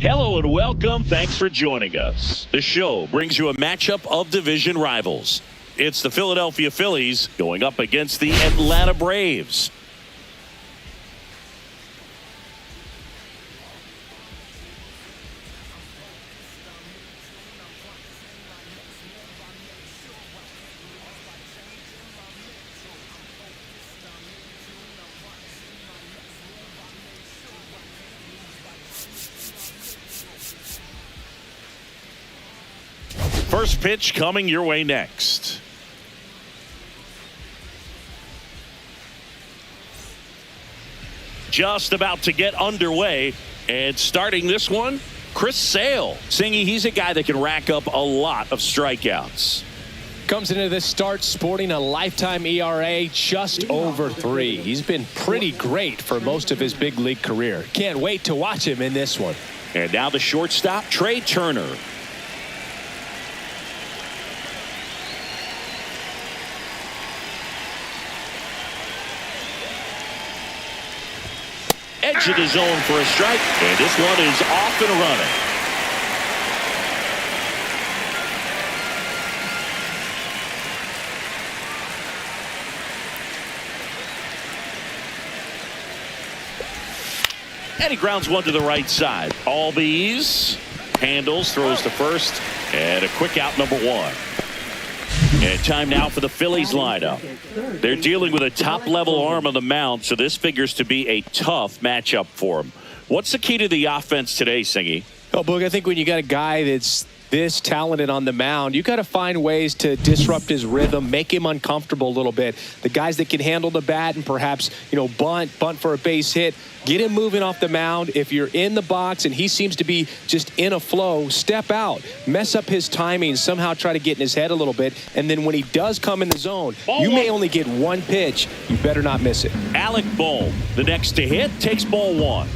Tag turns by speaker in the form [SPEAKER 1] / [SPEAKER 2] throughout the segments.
[SPEAKER 1] Hello and welcome. Thanks for joining us. The show brings you a matchup of division rivals. It's the Philadelphia Phillies going up against the Atlanta Braves. First pitch coming your way next. Just about to get underway, and starting this one, Chris Sale. Singy, he's a guy that can rack up a lot of strikeouts.
[SPEAKER 2] Comes into this start sporting a lifetime ERA just over 3. He's been pretty great for most of his big league career. Can't wait to watch him in this one.
[SPEAKER 1] And now the shortstop, Trey Turner. Edge of the zone for a strike, and this one is off and running. And he grounds one to the right side. Albies handles, throws to first, and a quick out, number 1. And time now for the Phillies lineup. They're dealing with a top-level arm on the mound, so this figures to be a tough matchup for them. What's the key to the offense today, Singy?
[SPEAKER 2] Oh, Boog, I think when you got a guy that's this talented on the mound, you got to find ways to disrupt his rhythm, make him uncomfortable a little bit. The guys that can handle the bat and perhaps, bunt for a base hit, get him moving off the mound. If you're in the box and he seems to be just in a flow, step out, mess up his timing, somehow try to get in his head a little bit. And then when he does come in the zone, you may only get one pitch. You better not miss it.
[SPEAKER 1] Alec Bohm, the next to hit, takes ball 1.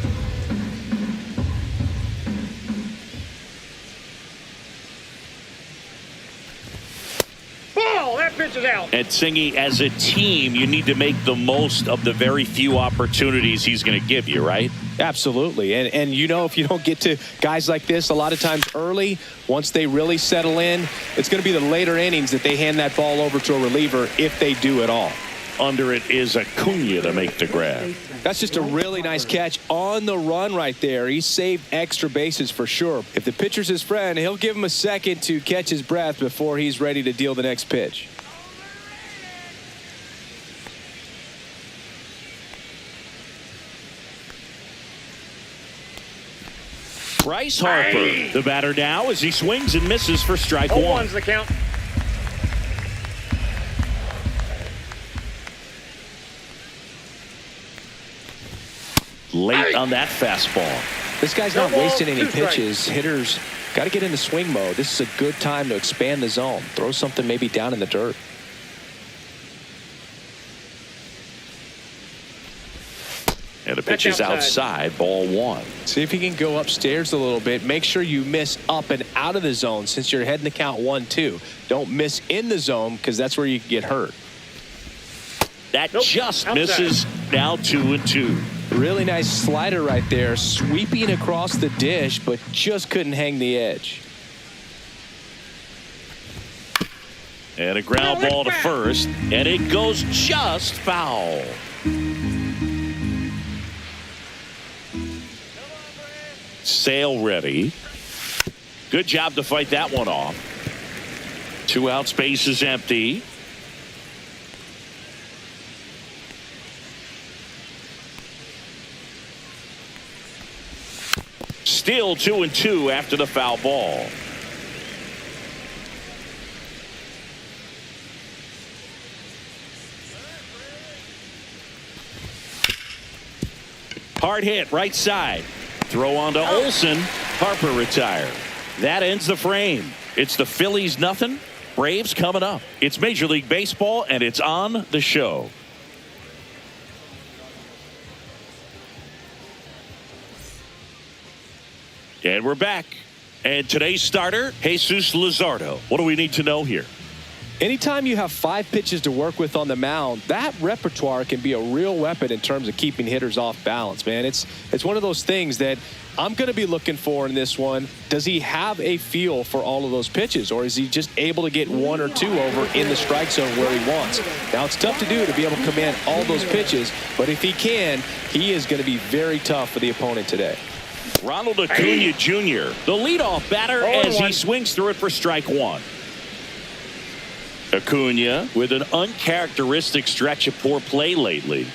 [SPEAKER 3] Pitch is out.
[SPEAKER 1] And Singy, as a team, you need to make the most of the very few opportunities he's going to give you, right?
[SPEAKER 2] Absolutely. And if you don't get to guys like this a lot of times early, once they really settle in, it's going to be the later innings that they hand that ball over to a reliever if they do at all.
[SPEAKER 1] Under it is Acuna to make the grab.
[SPEAKER 2] That's just a really nice catch on the run right there. He saved extra bases for sure. If the pitcher's his friend, he'll give him a second to catch his breath before he's ready to deal the next pitch.
[SPEAKER 1] Bryce Harper, the batter now as he swings and misses for strike 1.
[SPEAKER 3] 0-1's the count.
[SPEAKER 1] Late on that fastball.
[SPEAKER 2] This guy's not wasting any pitches. Hitters got to get into swing mode. This is a good time to expand the zone. Throw something maybe down in the dirt.
[SPEAKER 1] And the pitch is outside, ball 1.
[SPEAKER 2] See if you can go upstairs a little bit. Make sure you miss up and out of the zone since you're heading to count 1-2. Don't miss in the zone because that's where you can get hurt.
[SPEAKER 1] That just misses. Now 2-2.
[SPEAKER 2] Really nice slider right there, sweeping across the dish, but just couldn't hang the edge.
[SPEAKER 1] And a ground ball to first, and it goes just foul. Sale ready. Good job to fight that one off. 2 out, space is empty. Still 2-2 after the foul ball. Hard hit right side. Throw on to Olsen. Harper retired. That ends the frame. It's the Phillies nothing. Braves coming up. It's Major League Baseball, and it's on the show. And we're back. And today's starter, Jesus Luzardo. What do we need to know here?
[SPEAKER 2] Anytime you have 5 pitches to work with on the mound, that repertoire can be a real weapon in terms of keeping hitters off balance, man. It's one of those things that I'm going to be looking for in this one. Does he have a feel for all of those pitches, or is he just able to get 1 or 2 over in the strike zone where he wants? Now, it's tough to do to be able to command all those pitches, but if he can, he is going to be very tough for the opponent today.
[SPEAKER 1] Ronald Acuna Jr., the leadoff batter as he swings through it for strike 1. Acuna with an uncharacteristic stretch of poor play lately.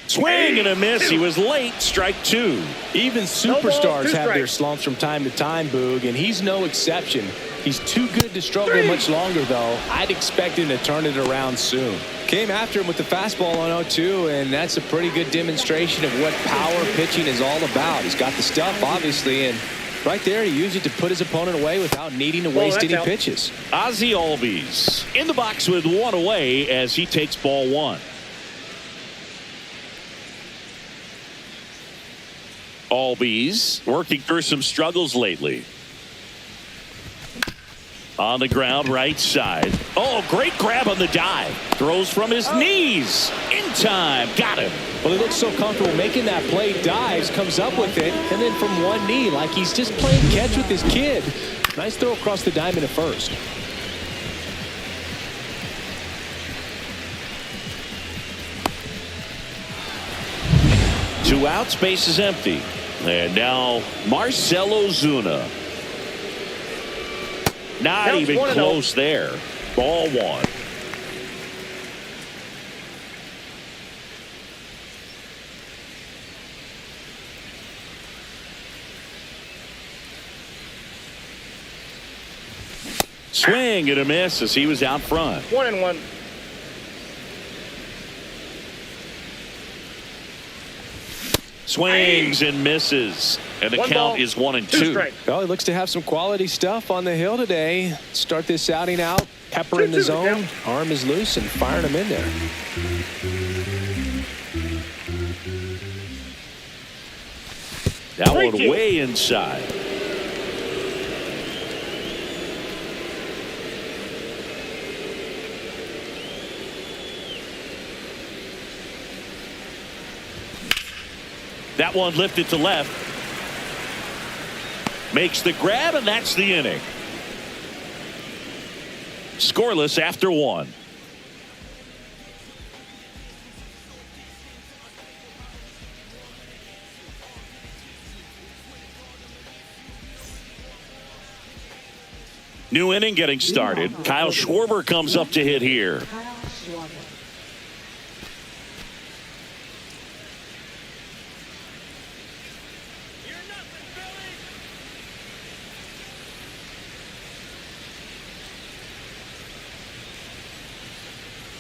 [SPEAKER 1] Swing and a miss. He was late. Strike 2.
[SPEAKER 2] Even superstars have their slumps from time to time, Boog, and he's no exception. He's too good to struggle much longer, though. I'd expect him to turn it around soon. Came after him with the fastball on 0-2, and that's a pretty good demonstration of what power pitching is all about. He's got the stuff, obviously, and right there, he used it to put his opponent away without needing to waste any pitches.
[SPEAKER 1] Ozzie Albies in the box with 1 away as he takes ball 1. Albies working through some struggles lately. On the ground, right side. Oh, great grab on the dive. Throws from his knees. In time. Got him.
[SPEAKER 2] Well, he looks so comfortable making that play. Dives, comes up with it, and then from one knee, like he's just playing catch with his kid. Nice throw across the diamond at first.
[SPEAKER 1] Two outs, base is empty. And now Marcell Ozuna. Not even close there. Ball 1. Swing and a miss as he was out front.
[SPEAKER 3] 1-1.
[SPEAKER 1] Swings and misses. And the count is 1-2.
[SPEAKER 2] Well, he looks to have some quality stuff on the hill today. Start this outing out. Pepper in the zone. Arm is loose and firing him in there.
[SPEAKER 1] That one way inside. That one lifted to left. Makes the grab, and that's the inning. Scoreless after 1. New inning getting started. Kyle Schwarber comes up to hit here.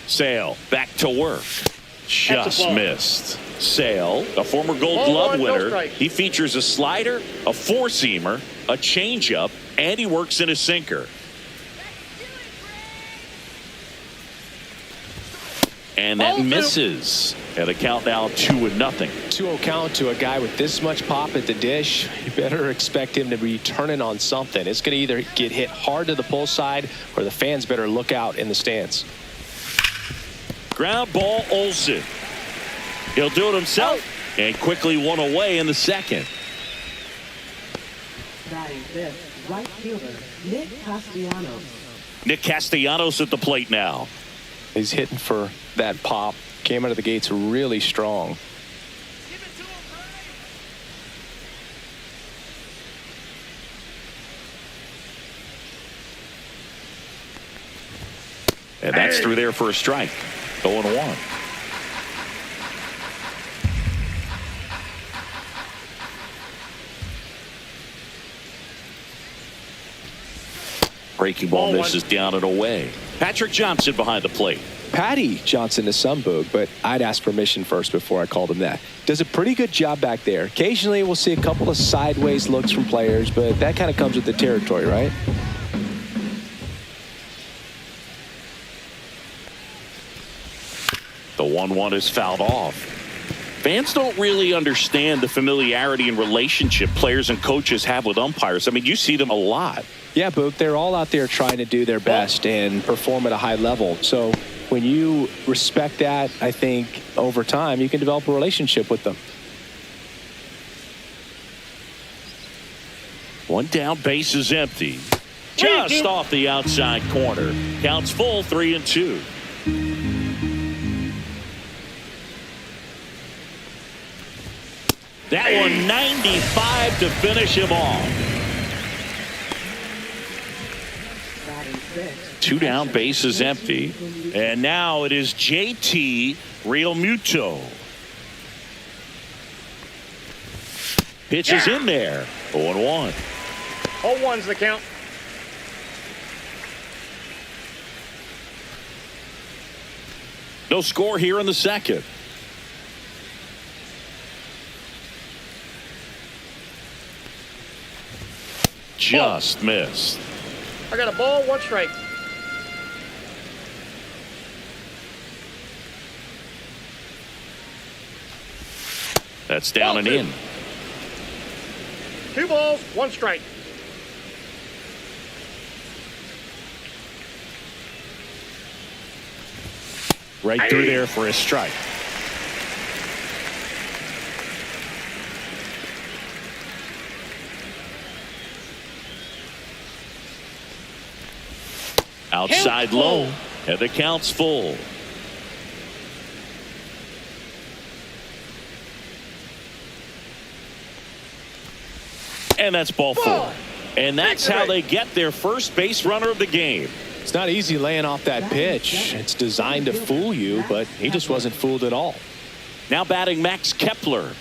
[SPEAKER 1] Sale back to work. Just missed. Sale, a former Gold Glove winner. He features a slider, a four-seamer, a changeup, and he works in a sinker. And that misses. And the count now 2-0.
[SPEAKER 2] 2-0 count to a guy with this much pop at the dish. You better expect him to be turning on something. It's going to either get hit hard to the pull side, or the fans better look out in the stands.
[SPEAKER 1] Ground ball, Olsen. He'll do it himself and quickly one away in the second.
[SPEAKER 4] Batting fifth, right fielder Nick Castellanos.
[SPEAKER 1] Nick Castellanos at the plate now.
[SPEAKER 2] He's hitting for that pop. Came out of the gates really strong.
[SPEAKER 1] And that's through there for a strike. 0-1. Breaking ball misses down and away. Patrick Johnson behind the plate.
[SPEAKER 2] Patty Johnson to some, Boog, but I'd ask permission first before I called him that. Does a pretty good job back there. Occasionally we'll see a couple of sideways looks from players, but that kind of comes with the territory, right?
[SPEAKER 1] The 1-1 is fouled off. Fans don't really understand the familiarity and relationship players and coaches have with umpires. I mean, you see them a lot.
[SPEAKER 2] Yeah, Boog, they're all out there trying to do their best and perform at a high level. So when you respect that, I think over time you can develop a relationship with them.
[SPEAKER 1] One down, base is empty. Just off the outside corner. Counts full, 3-2. That one 95 to finish him off. 2 down, base is empty. And now it is J.T. Realmuto. Pitch is in there. 0-1.
[SPEAKER 3] 0-1's the count.
[SPEAKER 1] No score here in the second. Just missed.
[SPEAKER 3] I got a ball, 1 strike.
[SPEAKER 1] That's down and in.
[SPEAKER 3] 2 balls, 1 strike.
[SPEAKER 1] Right through there for a strike. Outside low, and the count's full. And that's ball 4. And that's how they get their first base runner of the game.
[SPEAKER 2] It's not easy laying off that pitch. It's designed to fool you, but he just wasn't fooled at all.
[SPEAKER 1] Now batting Max Kepler.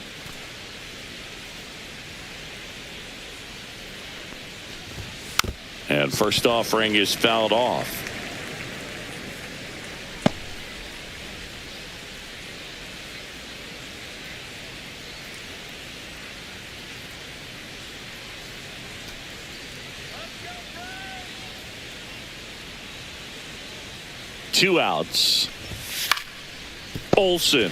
[SPEAKER 1] And first offering is fouled off. Two outs. Olsen.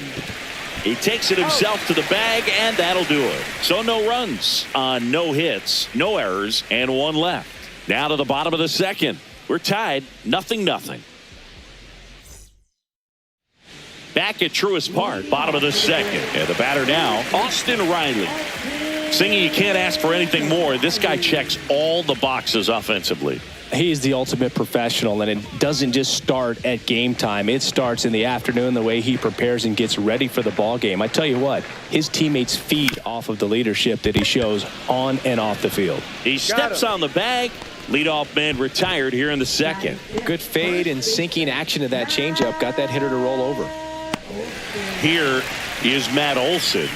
[SPEAKER 1] He takes it himself to the bag, and that'll do it. So no runs on no hits, no errors, and 1 left. Now to the bottom of the second. We're tied 0-0. Back at Truist Park, bottom of the second. And the batter now, Austin Riley. Singy, you can't ask for anything more. This guy checks all the boxes offensively.
[SPEAKER 2] He's the ultimate professional, and it doesn't just start at game time. It starts in the afternoon, the way he prepares and gets ready for the ball game. I tell you what, his teammates feed off of the leadership that he shows on and off the field.
[SPEAKER 1] He steps on the bag. Leadoff man retired here in the second.
[SPEAKER 2] Good fade and sinking action of that changeup got that hitter to roll over.
[SPEAKER 1] Here is Matt Olson.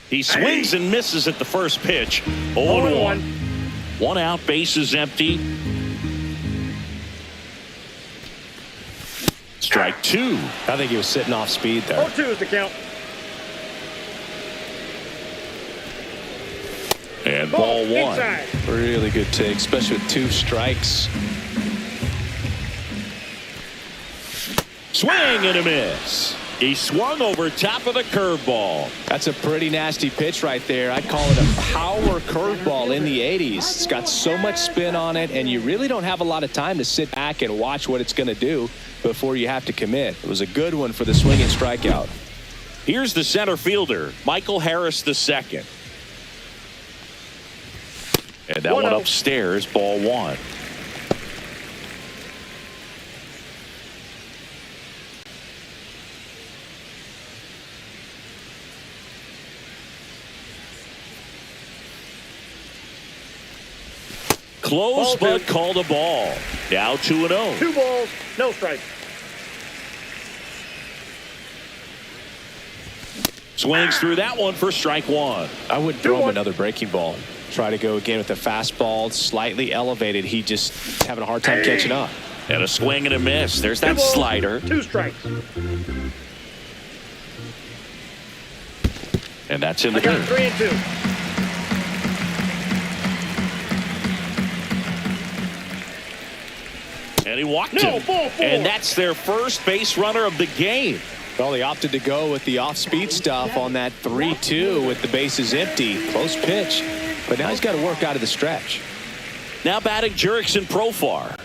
[SPEAKER 1] He swings and misses at the first pitch. 0-1. 1 out, base is empty. Strike 2.
[SPEAKER 2] I think he was sitting off speed there.
[SPEAKER 3] 0-2 is the count.
[SPEAKER 1] And ball 1.
[SPEAKER 3] Inside.
[SPEAKER 2] Really good take, especially with 2 strikes.
[SPEAKER 1] Swing and a miss. He swung over top of the curveball.
[SPEAKER 2] That's a pretty nasty pitch right there. I'd call it a power curveball in the 80s. It's got so much spin on it, and you really don't have a lot of time to sit back and watch what it's going to do before you have to commit. It was a good one for the swinging strikeout.
[SPEAKER 1] Here's the center fielder, Michael Harris II. And that one upstairs, ball 1. Close,
[SPEAKER 3] Ball
[SPEAKER 1] but
[SPEAKER 3] two.
[SPEAKER 1] called a ball. Now 2-0.
[SPEAKER 3] 2 balls, no strikes.
[SPEAKER 1] Swings through that one for strike one.
[SPEAKER 2] I wouldn't throw him
[SPEAKER 3] 2-1.
[SPEAKER 2] another breaking ball. Try to go again with the fastball, slightly elevated. He just having a hard time catching up.
[SPEAKER 1] And a swing and a miss. There's
[SPEAKER 3] 2
[SPEAKER 1] that
[SPEAKER 3] balls,
[SPEAKER 1] slider.
[SPEAKER 3] 2 strikes.
[SPEAKER 1] And that's in the
[SPEAKER 3] I got
[SPEAKER 1] third.
[SPEAKER 3] 3 and 2.
[SPEAKER 1] And he walked
[SPEAKER 3] No,
[SPEAKER 1] him.
[SPEAKER 3] ball 4.
[SPEAKER 1] And that's their first base runner of the game.
[SPEAKER 2] Well, they opted to go with the off-speed stuff on that 3-2 with the bases empty. Close pitch. But now he's got to work out of the stretch.
[SPEAKER 1] Now batting Jurickson Profar.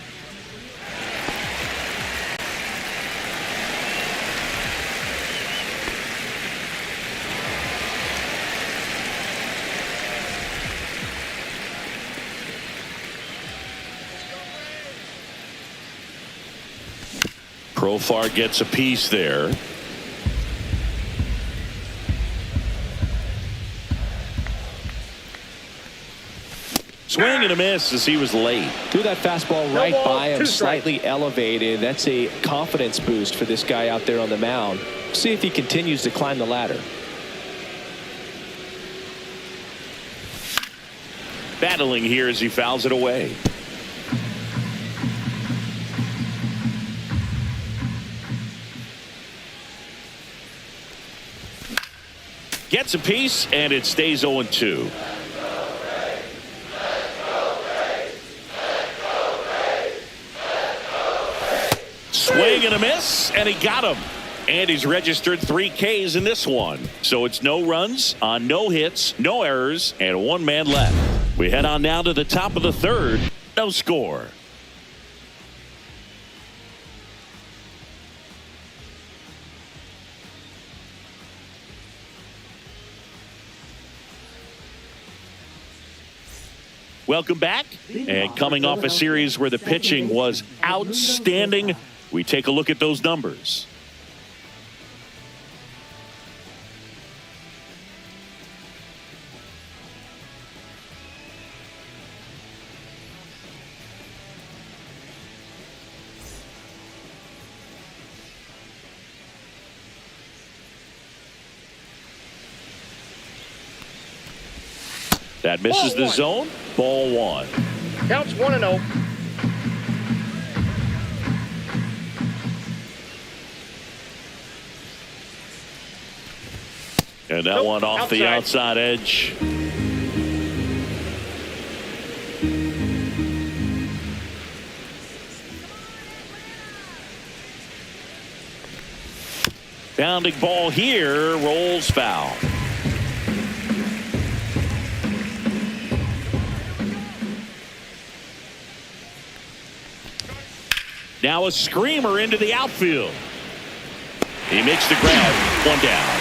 [SPEAKER 1] Profar gets a piece there. Swing and a miss as he was late.
[SPEAKER 2] Threw that fastball right
[SPEAKER 3] ball,
[SPEAKER 2] by him,
[SPEAKER 3] 2 strikes.
[SPEAKER 2] slightly elevated. That's a confidence boost for this guy out there on the mound. See if he continues to climb the ladder.
[SPEAKER 1] Battling here as he fouls it away. Gets a piece, and it stays 0-2. Swing and a miss, and he got him. And he's registered 3 Ks in this one. So it's no runs on no hits, no errors, and 1 man left. We head on now to the top of the third. No score. Welcome back. And coming off a series where the pitching was outstanding, we take a look at those numbers. That misses the zone. Ball 1.
[SPEAKER 3] Counts 1 and 0.
[SPEAKER 1] And that
[SPEAKER 3] Nope,
[SPEAKER 1] one off the outside edge. Bounding ball here, rolls foul. Now a screamer into the outfield. He makes the grab. 1 down.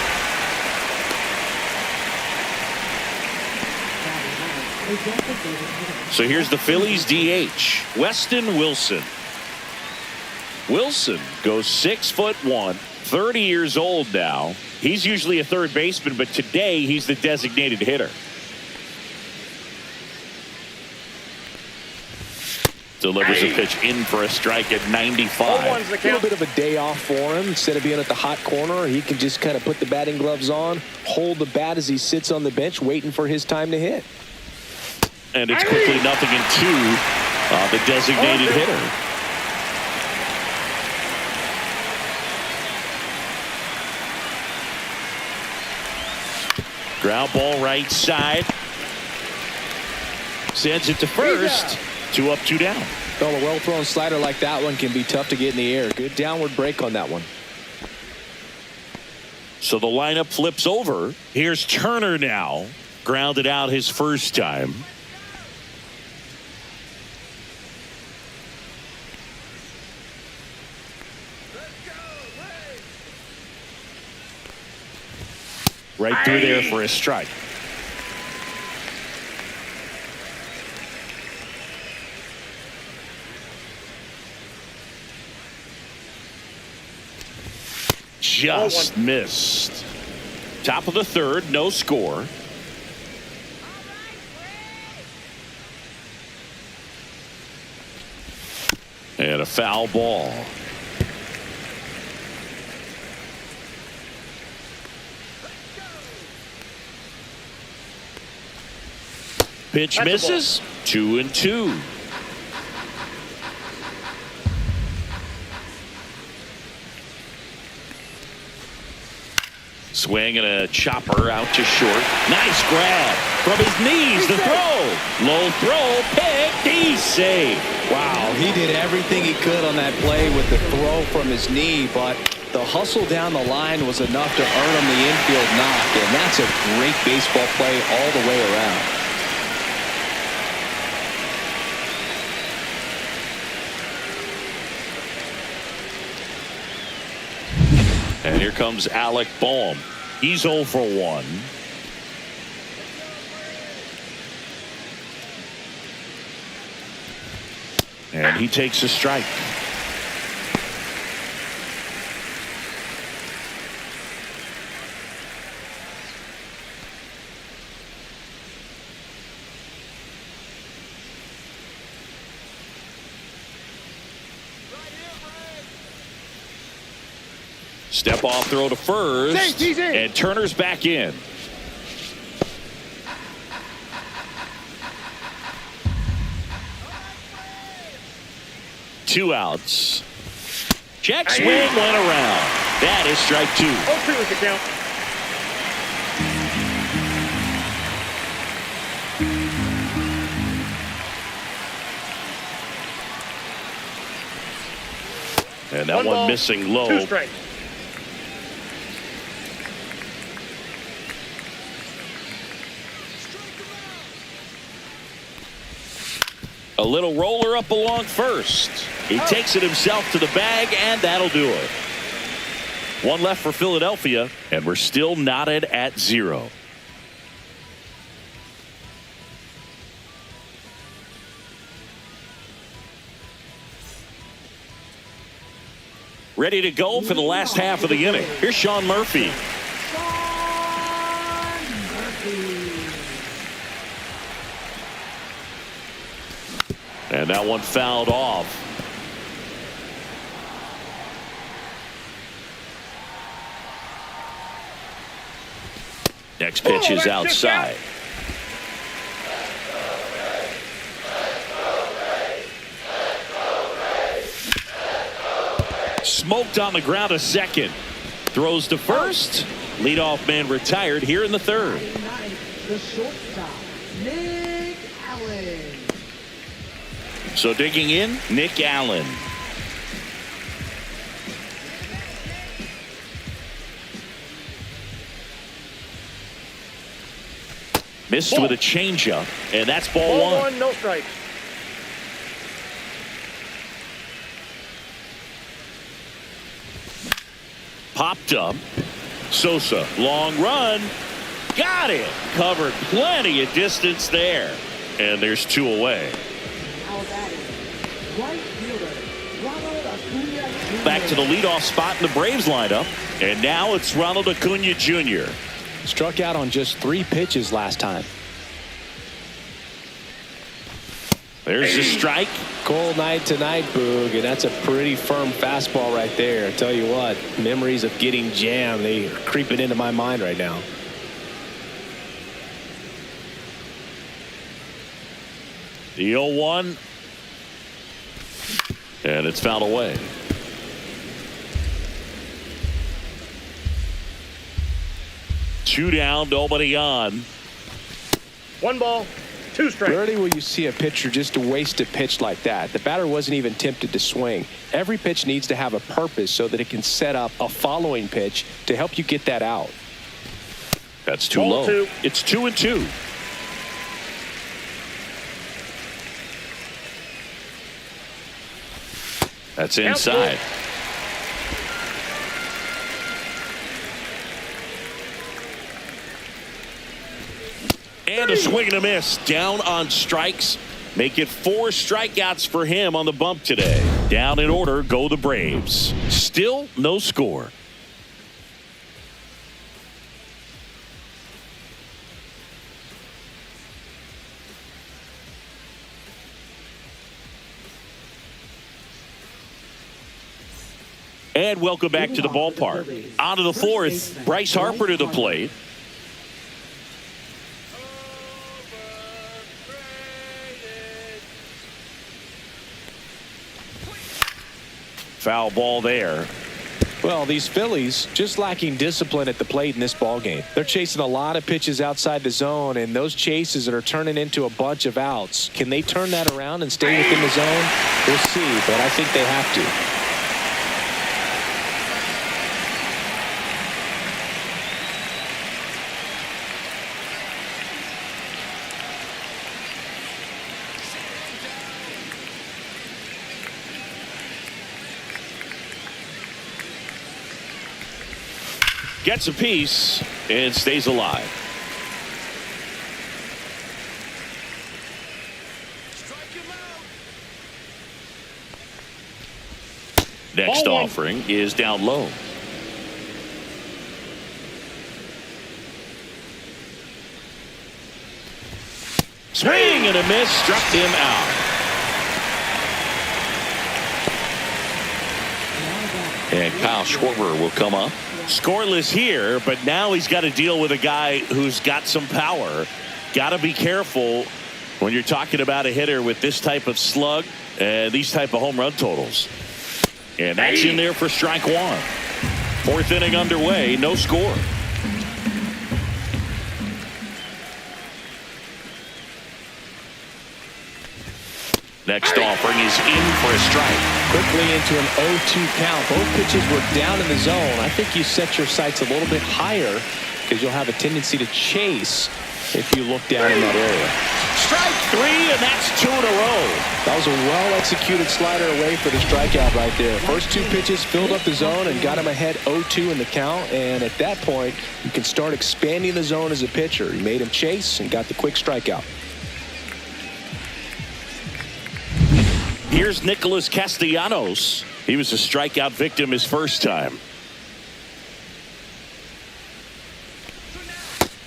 [SPEAKER 1] So here's the Phillies DH, Weston Wilson. Wilson goes 6'1", 30 years old now. He's usually a third baseman, but today he's the designated hitter. Delivers a pitch in for a strike at 95.
[SPEAKER 3] 0-1's the
[SPEAKER 2] A little
[SPEAKER 3] count.
[SPEAKER 2] bit of a day off for him. Instead of being at the hot corner, he can just kind of put the batting gloves on, hold the bat as he sits on the bench, waiting for his time to hit.
[SPEAKER 1] And it's quickly 0-2 on the designated hitter. Ground ball right side. Sends it to first. 2 up, 2 down.
[SPEAKER 2] Well, a well-thrown slider like that one can be tough to get in the air. Good downward break on that one.
[SPEAKER 1] So the lineup flips over. Here's Turner now. Grounded out his first time. Right through there for a strike. Just missed. Top of the third, no score. And a foul ball. Pitch misses. 2-2. Swing and a chopper out to short. Nice grab from his knees. The throw. Low throw. Pick. He's safe.
[SPEAKER 2] Wow, he did everything he could on that play with the throw from his knee, but the hustle down the line was enough to earn him the infield knock, and that's a great baseball play all the way around.
[SPEAKER 1] And here comes Alec Bohm. He's 0 for 1. And he takes a strike. Step off throw to first. And Turner's back in. Two outs. Check swing went around. That is strike 2.
[SPEAKER 3] 0-2 with the count.
[SPEAKER 1] And that one missing low.
[SPEAKER 3] 2 strikes.
[SPEAKER 1] A little roller up along first. He takes it himself to the bag, and that'll do it. One left for Philadelphia, and we're still knotted at 0. Ready to go for the last half of the inning. Here's Sean Murphy. And that one fouled off. Next pitch is outside. Smoked on the ground to second. Throws to first. Leadoff man retired here in the third.
[SPEAKER 4] The shortstop, Nick Allen.
[SPEAKER 1] So digging in, Nick Allen. Missed with a changeup, and that's ball one.
[SPEAKER 3] No strikes.
[SPEAKER 1] Popped up. Sosa, long run. Got it. Covered plenty of distance there. And there's 2 away. Back to the leadoff spot in the Braves lineup. And now it's Ronald Acuna Jr.
[SPEAKER 2] Struck out on just 3 pitches last time.
[SPEAKER 1] There's the strike.
[SPEAKER 2] Cold night tonight, Boog, and that's a pretty firm fastball right there. I tell you what, memories of getting jammed, they are creeping into my mind right now.
[SPEAKER 1] The 0-1. And it's fouled away. Two down, nobody on.
[SPEAKER 3] 1 ball, 2 strikes.
[SPEAKER 2] Rarely will you see a pitcher just waste a pitch like that. The batter wasn't even tempted to swing. Every pitch needs to have a purpose so that it can set up a following pitch to help you get that out.
[SPEAKER 1] That's too
[SPEAKER 3] Ball
[SPEAKER 1] low.
[SPEAKER 3] 2.
[SPEAKER 1] It's 2-2. That's inside. And a swing and a miss. Down on strikes. Make it 4 strikeouts for him on the bump today. Down in order go the Braves. Still no score. And welcome back to the ballpark. On to the fourth, Bryce Harper to the plate. Foul ball there.
[SPEAKER 2] Well, these Phillies just lacking discipline at the plate in this ball game. They're chasing a lot of pitches outside the zone, and those chases are turning into a bunch of outs. Can they turn that around and stay within the zone? We'll see, but I think they have to.
[SPEAKER 1] Gets a piece and stays alive. Next offering is down low. Swing and a miss, struck him out. And Kyle Schwarber will come up. Scoreless here, but now he's got to deal with a guy who's got some power. Got to be careful when you're talking about a hitter with this type of slug and these type of home run totals. And that's in there for strike one. Fourth inning underway, no score. Next offering is in for a strike.
[SPEAKER 2] Quickly into an 0-2 count. Both pitches were down in the zone. I think you set your sights a little bit higher because you'll have a tendency to chase if you look down in that area.
[SPEAKER 1] Strike three, and that's two in a row.
[SPEAKER 2] That was a well-executed slider away for the strikeout right there. First two pitches filled up the zone and got him ahead 0-2 in the count. And at that point, you can start expanding the zone as a pitcher. He made him chase and got the quick strikeout.
[SPEAKER 1] Here's Nicholas Castellanos. He was a strikeout victim his first time.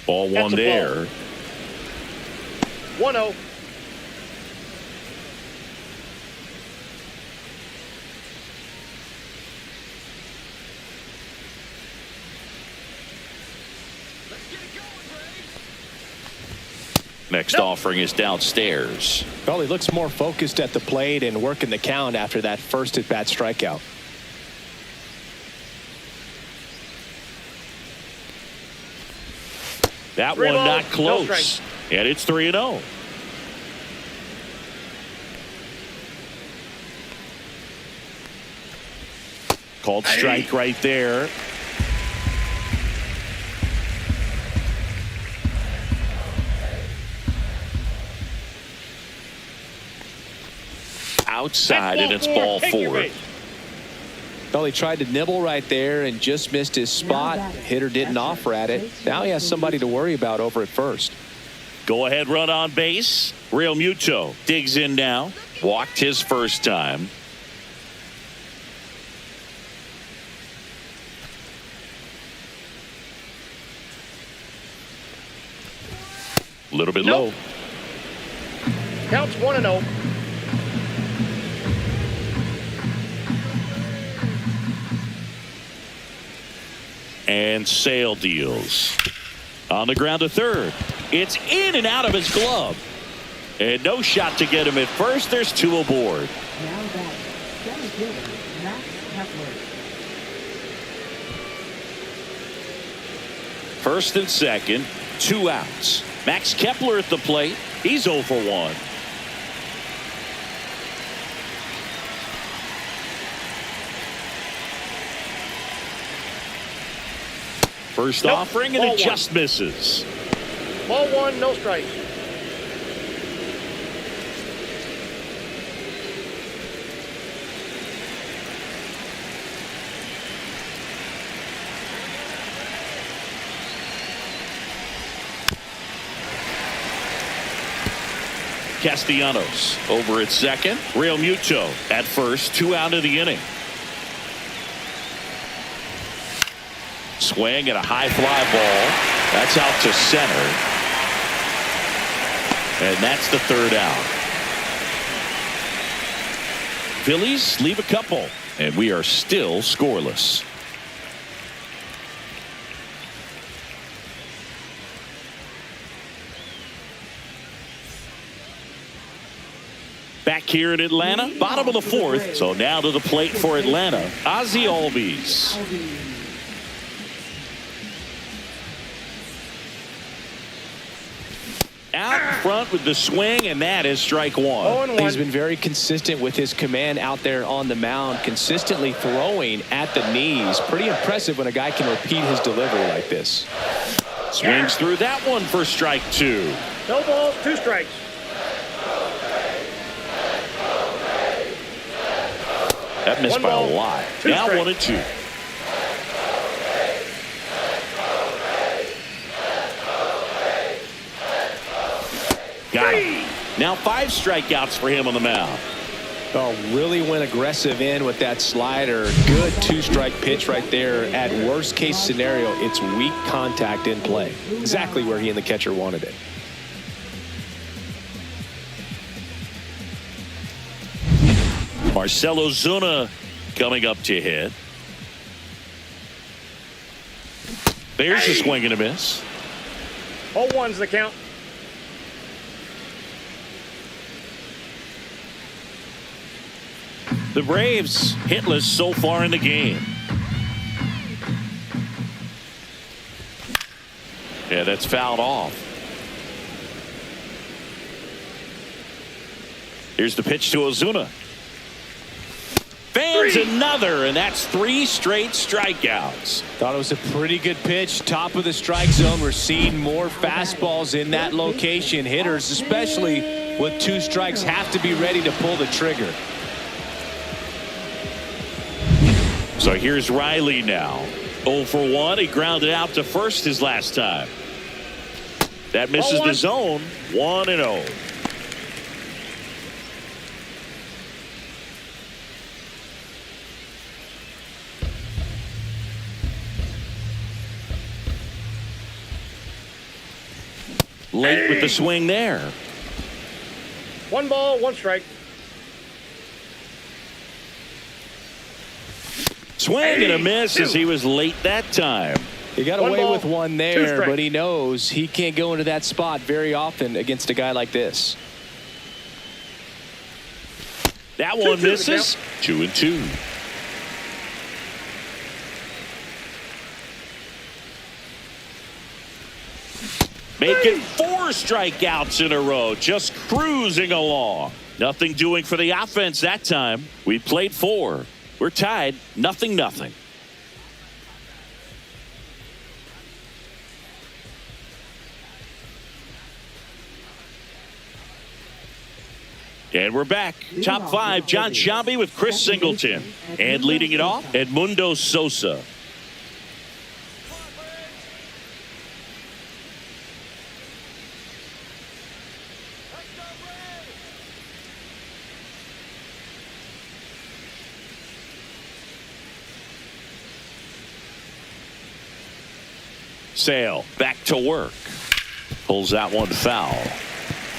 [SPEAKER 1] Ball one there.
[SPEAKER 3] 1-0.
[SPEAKER 1] Next offering is downstairs.
[SPEAKER 2] Well, he looks more focused at the plate and working the count after that first at-bat strikeout.
[SPEAKER 1] That one not close. And it's 3-0. Called strike right there. Outside, and it's ball four.
[SPEAKER 2] Well, he tried to nibble right there and just missed his spot. Hitter didn't offer at it. Now he has somebody to worry about over at first.
[SPEAKER 1] Go ahead run on base. Real Muto digs in now. Walked his first time. A little bit low.
[SPEAKER 3] Counts 1-0.
[SPEAKER 1] And Sale deals. On the ground to third. It's in and out of his glove. And no shot to get him at first. There's two aboard.
[SPEAKER 4] Now back, center fielder, Max Kepler.
[SPEAKER 1] First and second, two outs. Max Kepler at the plate. He's 0 for 1. First offering, and it just misses.
[SPEAKER 3] Ball one, no strike.
[SPEAKER 1] Castellanos over at second. Real Muto at first. 2 out of the inning. Swing and a high fly ball. That's out to center. And that's the third out. Phillies leave a couple. And we are still scoreless. Back here in Atlanta, bottom of the fourth. So now to the plate for Atlanta, Ozzie Albies. Out front with the swing, and that is strike one.
[SPEAKER 2] He's been very consistent with his command out there on the mound, consistently throwing at the knees. Pretty impressive when a guy can repeat his delivery like this.
[SPEAKER 1] Swings through that one for strike two.
[SPEAKER 3] No balls, 2 strikes.
[SPEAKER 1] That missed by a lot. Now 1-2. Got him. Now 5 strikeouts for him on the mound.
[SPEAKER 2] Oh, really went aggressive in with that slider. Good 2-strike pitch right there. At worst case scenario, it's weak contact in play. Exactly where he and the catcher wanted it.
[SPEAKER 1] Marcell Ozuna coming up to hit. There's a swing and a miss.
[SPEAKER 3] 0-1's the count.
[SPEAKER 1] The Braves hitless so far in the game. Yeah, that's fouled off. Here's the pitch to Ozuna. Fans another, and that's 3 straight strikeouts.
[SPEAKER 2] Thought it was a pretty good pitch. Top of the strike zone. We're seeing more fastballs in that location. Hitters, especially with 2 strikes, have to be ready to pull the trigger.
[SPEAKER 1] So here's Riley now. 0 for 1. He grounded out to first his last time. That misses the zone. 1-0. Late with the swing there.
[SPEAKER 3] 1 ball, 1 strike.
[SPEAKER 1] Swing and a miss as he was late that time.
[SPEAKER 2] He got away with one there, but he knows he can't go into that spot very often against a guy like this.
[SPEAKER 1] That one misses. 2-2. Making 4 strikeouts in a row, just cruising along. Nothing doing for the offense that time. We played 4. We're tied, 0-0. And we're back. Top 5, John Sciambi with Chris Singleton. And leading it off, Edmundo Sosa. Sale back to work. Pulls that one foul.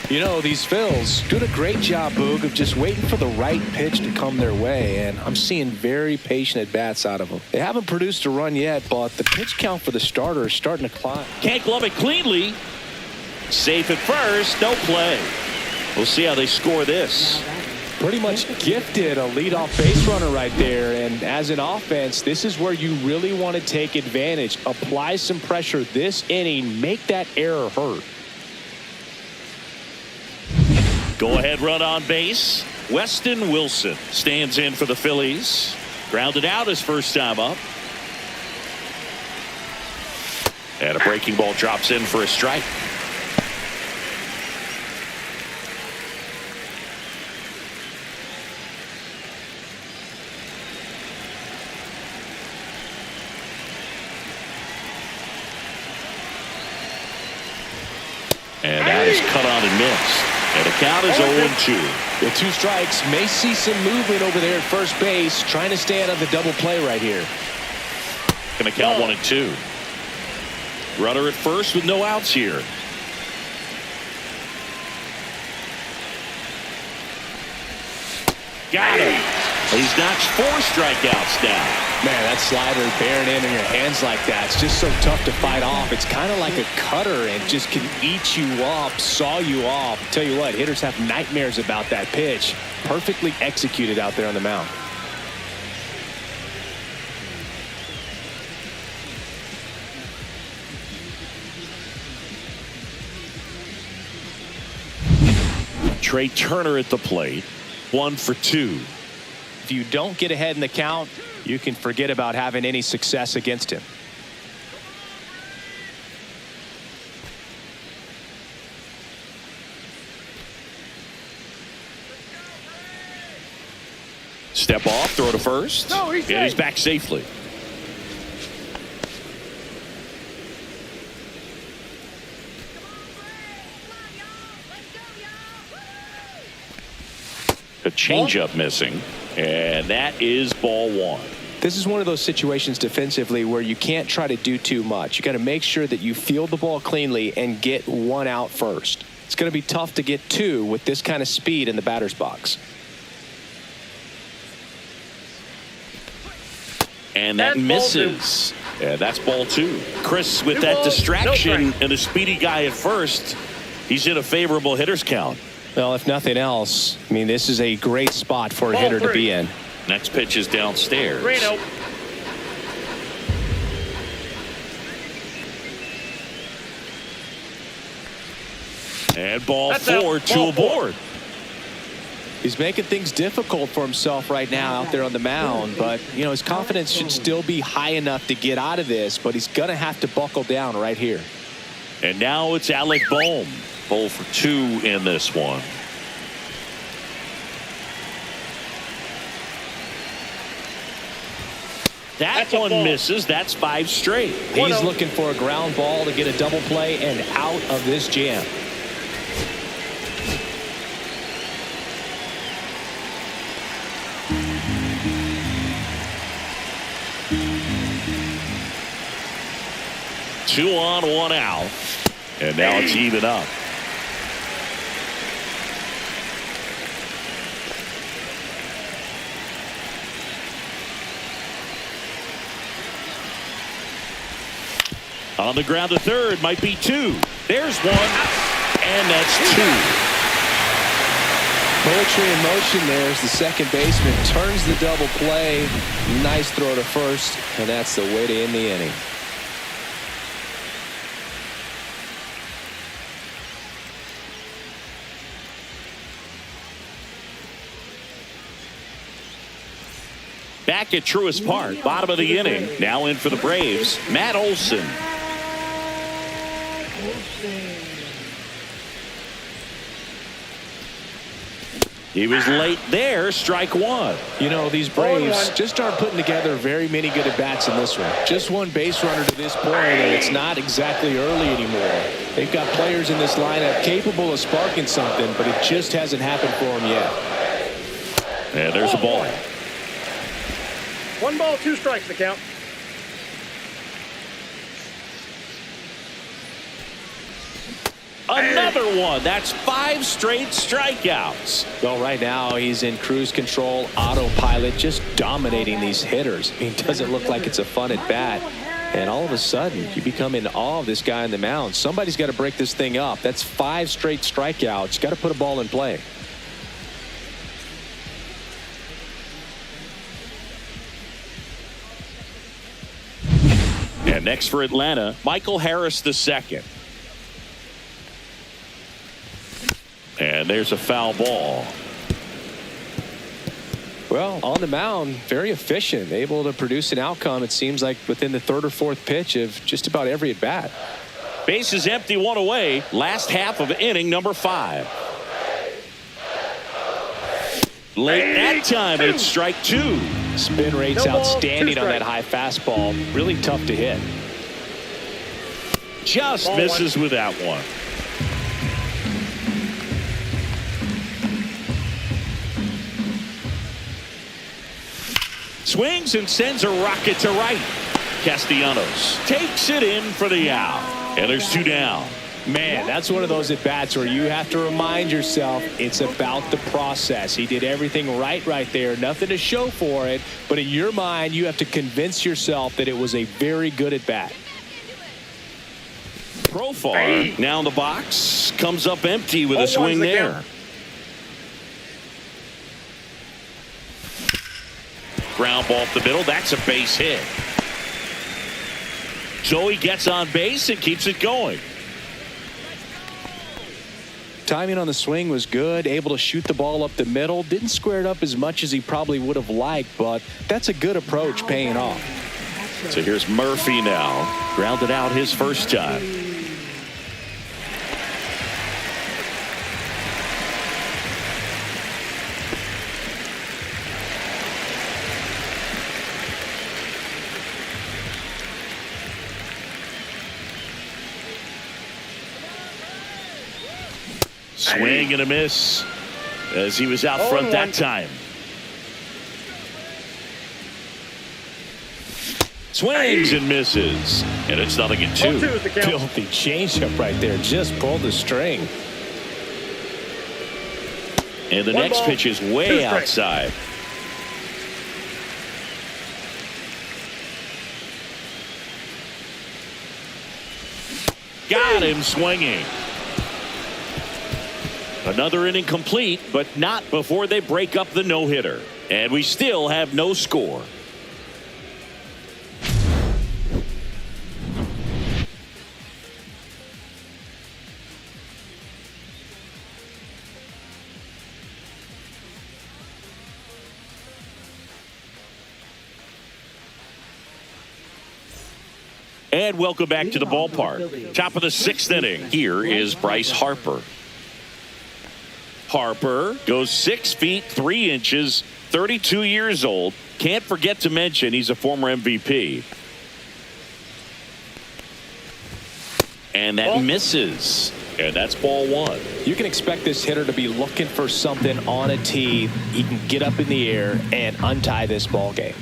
[SPEAKER 2] You know, these Phils doing a great job, Boog, of just waiting for the right pitch to come their way, and I'm seeing very patient at-bats out of them. They haven't produced a run yet, but the pitch count for the starter is starting to climb.
[SPEAKER 1] Can't glove it cleanly. Safe at first, no play. We'll see how they score this.
[SPEAKER 2] Pretty much gifted a leadoff base runner right there, and as an offense, this is where you really want to take advantage. Apply some pressure this inning, make that error hurt.
[SPEAKER 1] Go ahead run on base. Weston Wilson stands in for the Phillies. Grounded out his first time up. And a breaking ball drops in for a strike. And that is cut on and missed. And the count is 0-2.
[SPEAKER 2] With 2 strikes, may see some movement over there at first base, trying to stay out of the double play right here.
[SPEAKER 1] Going to count 1-2. Runner at first with no outs here. Got him. He's notched 4 strikeouts now.
[SPEAKER 2] Man, that slider bearing in your hands like that, it's just so tough to fight off. It's kind of like a cutter and just can eat you up, saw you off. Tell you what, hitters have nightmares about that pitch. Perfectly executed out there on the mound.
[SPEAKER 1] Trey Turner at the plate, 1 for 2.
[SPEAKER 2] If you don't get ahead in the count, you can forget about having any success against him.
[SPEAKER 1] Step off, throw to first.
[SPEAKER 3] No, he's
[SPEAKER 1] and he's
[SPEAKER 3] safe.
[SPEAKER 1] back safely. A changeup missing, and that is ball 1.
[SPEAKER 2] This is one of those situations defensively where you can't try to do too much. You got to make sure that you field the ball cleanly and get 1 out first. It's going to be tough to get 2 with this kind of speed in the batter's box.
[SPEAKER 1] And that
[SPEAKER 3] That's
[SPEAKER 1] misses. Yeah, that's ball 2. Chris, with
[SPEAKER 3] 2
[SPEAKER 1] that
[SPEAKER 3] balls,
[SPEAKER 1] distraction
[SPEAKER 3] no strike.
[SPEAKER 1] and a speedy guy at first, he's in a favorable hitter's count.
[SPEAKER 2] Well, if nothing else, I mean, this is a great spot for a
[SPEAKER 3] Ball
[SPEAKER 2] hitter to
[SPEAKER 3] 3.
[SPEAKER 2] be in.
[SPEAKER 1] Next pitch is downstairs.
[SPEAKER 3] Reno.
[SPEAKER 1] And ball
[SPEAKER 3] That's
[SPEAKER 1] 4,
[SPEAKER 3] out.
[SPEAKER 1] 2
[SPEAKER 3] Ball 4.
[SPEAKER 1] aboard.
[SPEAKER 2] He's making things difficult for himself right now out there on the mound, but you know his confidence should still be high enough to get out of this, but he's gonna have to buckle down right here.
[SPEAKER 1] And now it's Alec Bohm. 0 for 2 in this one. That
[SPEAKER 3] That's a
[SPEAKER 1] one
[SPEAKER 3] ball.
[SPEAKER 1] misses. That's 5 straight.
[SPEAKER 2] He's
[SPEAKER 3] 1-0.
[SPEAKER 2] looking for a ground ball to get a double play and out of this jam.
[SPEAKER 1] Two on, 1 out. And now it's even up. On the ground to third, might be 2. There's 1, and that's 2.
[SPEAKER 2] Poetry in motion there as the second baseman turns the double play. Nice throw to first, and that's the way to end the inning.
[SPEAKER 1] Back at Truist Park, bottom of the inning. Now in for the Braves, Matt Olson. He was late there, strike 1.
[SPEAKER 2] You know, these Braves just aren't putting together very many good at-bats in this one. Just 1 base runner to this point, and it's not exactly early anymore. They've got players in this lineup capable of sparking something, but it just hasn't happened for them yet.
[SPEAKER 1] And there's a ball.
[SPEAKER 3] 1 ball, 2 strikes to count.
[SPEAKER 1] Another one. That's 5 straight strikeouts.
[SPEAKER 2] Well, right now he's in cruise control, autopilot, just dominating these hitters. I mean, it doesn't look like it's a fun at bat. And all of a sudden, you become in awe of this guy on the mound. Somebody's got to break this thing up. That's 5 straight strikeouts. Got to put a ball in play.
[SPEAKER 1] And next for Atlanta, Michael Harris II. And there's a foul ball.
[SPEAKER 2] Well, on the mound, very efficient, able to produce an outcome, it seems like, within the 3rd or 4th pitch of just about every at bat.
[SPEAKER 1] Base is empty, 1 away. Last half of inning number 5. Late that time, it's strike 2.
[SPEAKER 2] Spin rate's
[SPEAKER 3] No ball,
[SPEAKER 2] outstanding
[SPEAKER 3] 2
[SPEAKER 2] on that
[SPEAKER 3] strikes.
[SPEAKER 2] high fastball. Really tough to hit.
[SPEAKER 1] Just
[SPEAKER 3] Ball
[SPEAKER 1] misses with that one. Swings and sends a rocket to right. Castellanos takes it in for the out. And there's 2 down.
[SPEAKER 2] Man, that's one of those at-bats where you have to remind yourself it's about the process. He did everything right there. Nothing to show for it. But in your mind, you have to convince yourself that it was a very good at-bat.
[SPEAKER 1] Profar now in the box. Comes up empty with a swing there. Ground ball up the middle. That's a base hit. Joey gets on base and keeps it going.
[SPEAKER 2] Timing on the swing was good, able to shoot the ball up the middle. Didn't square it up as much as he probably would have liked, but that's a good approach paying off.
[SPEAKER 1] So here's Murphy now. Grounded out his first time. Swing and a miss as he was out front that time. Swings and misses, and it's 0-2.
[SPEAKER 2] Filthy changeup right there. Just pulled the string.
[SPEAKER 1] And the next pitch is way outside. Got him swinging. Another inning complete, but not before they break up the no-hitter. And we still have no score. And welcome back to the ballpark. Top of the 6th inning. Here is Bryce Harper. Harper goes 6 feet 3 inches, 32 years old. Can't forget to mention he's a former MVP. And that misses. And that's ball 1.
[SPEAKER 2] You can expect this hitter to be looking for something on a tee. He can get up in the air and untie this ball game.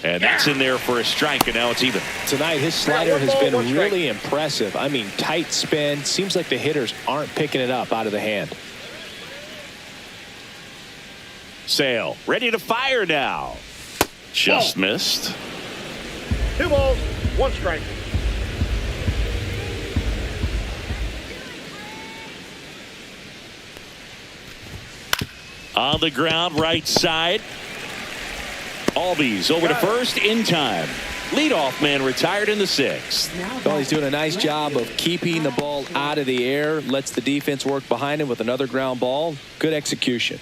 [SPEAKER 1] And that's in there for a strike, and now it's even.
[SPEAKER 2] Tonight, his slider has been really impressive. I mean, tight spin. Seems like the hitters aren't picking it up out of the hand.
[SPEAKER 1] Sale ready to fire now. Just missed.
[SPEAKER 3] 2 balls, 1 strike.
[SPEAKER 1] On the ground, right side. Albies over to first in time. Leadoff man retired in the 6th.
[SPEAKER 2] Well, he's doing a nice job of keeping the ball out of the air. Lets the defense work behind him with another ground ball. Good execution.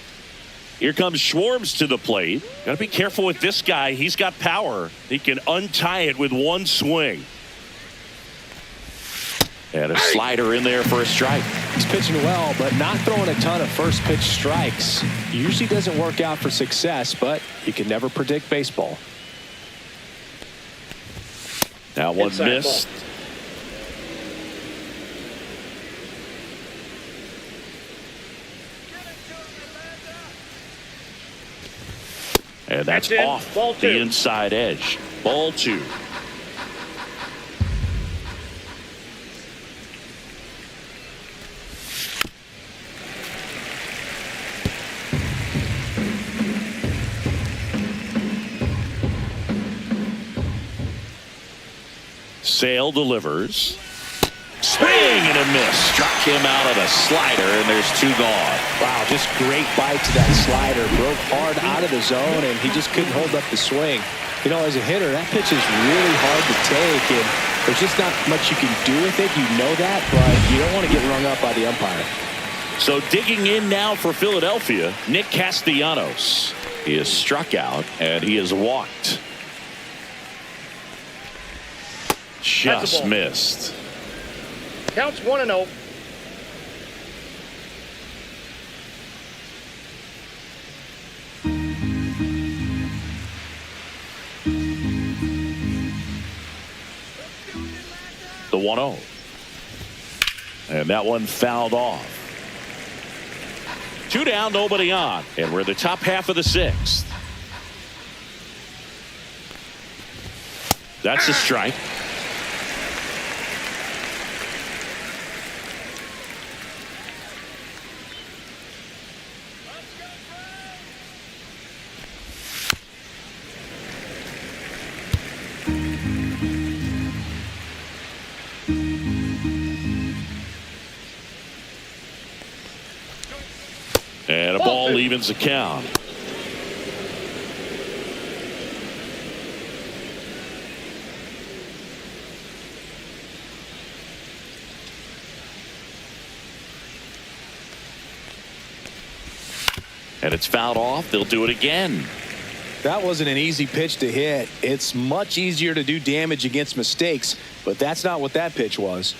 [SPEAKER 1] Here comes Schwartz to the plate. Got to be careful with this guy. He's got power. He can untie it with 1 swing. And a slider in there for a strike.
[SPEAKER 2] He's pitching well, but not throwing a ton of first pitch strikes. Usually doesn't work out for success, but you can never predict baseball.
[SPEAKER 1] Now one missed. And that's off the inside edge. Ball 2. Sale delivers. Swing and a miss. Struck him out of a slider, and there's 2 gone.
[SPEAKER 2] Wow, just great bite to that slider. Broke hard out of the zone, and he just couldn't hold up the swing. You know, as a hitter, that pitch is really hard to take, and there's just not much you can do with it. You know that, but you don't want to get rung up by the umpire.
[SPEAKER 1] So digging in now for Philadelphia, Nick Castellanos. He is struck out, and he is walked. Just missed.
[SPEAKER 3] Counts 1-0.
[SPEAKER 1] The 1-0. And that one fouled off. 2 down, nobody on. And we're the top half of the 6th. That's a strike. And a ball evens the count. And it's fouled off. They'll do it again.
[SPEAKER 2] That wasn't an easy pitch to hit. It's much easier to do damage against mistakes, but that's not what that pitch was.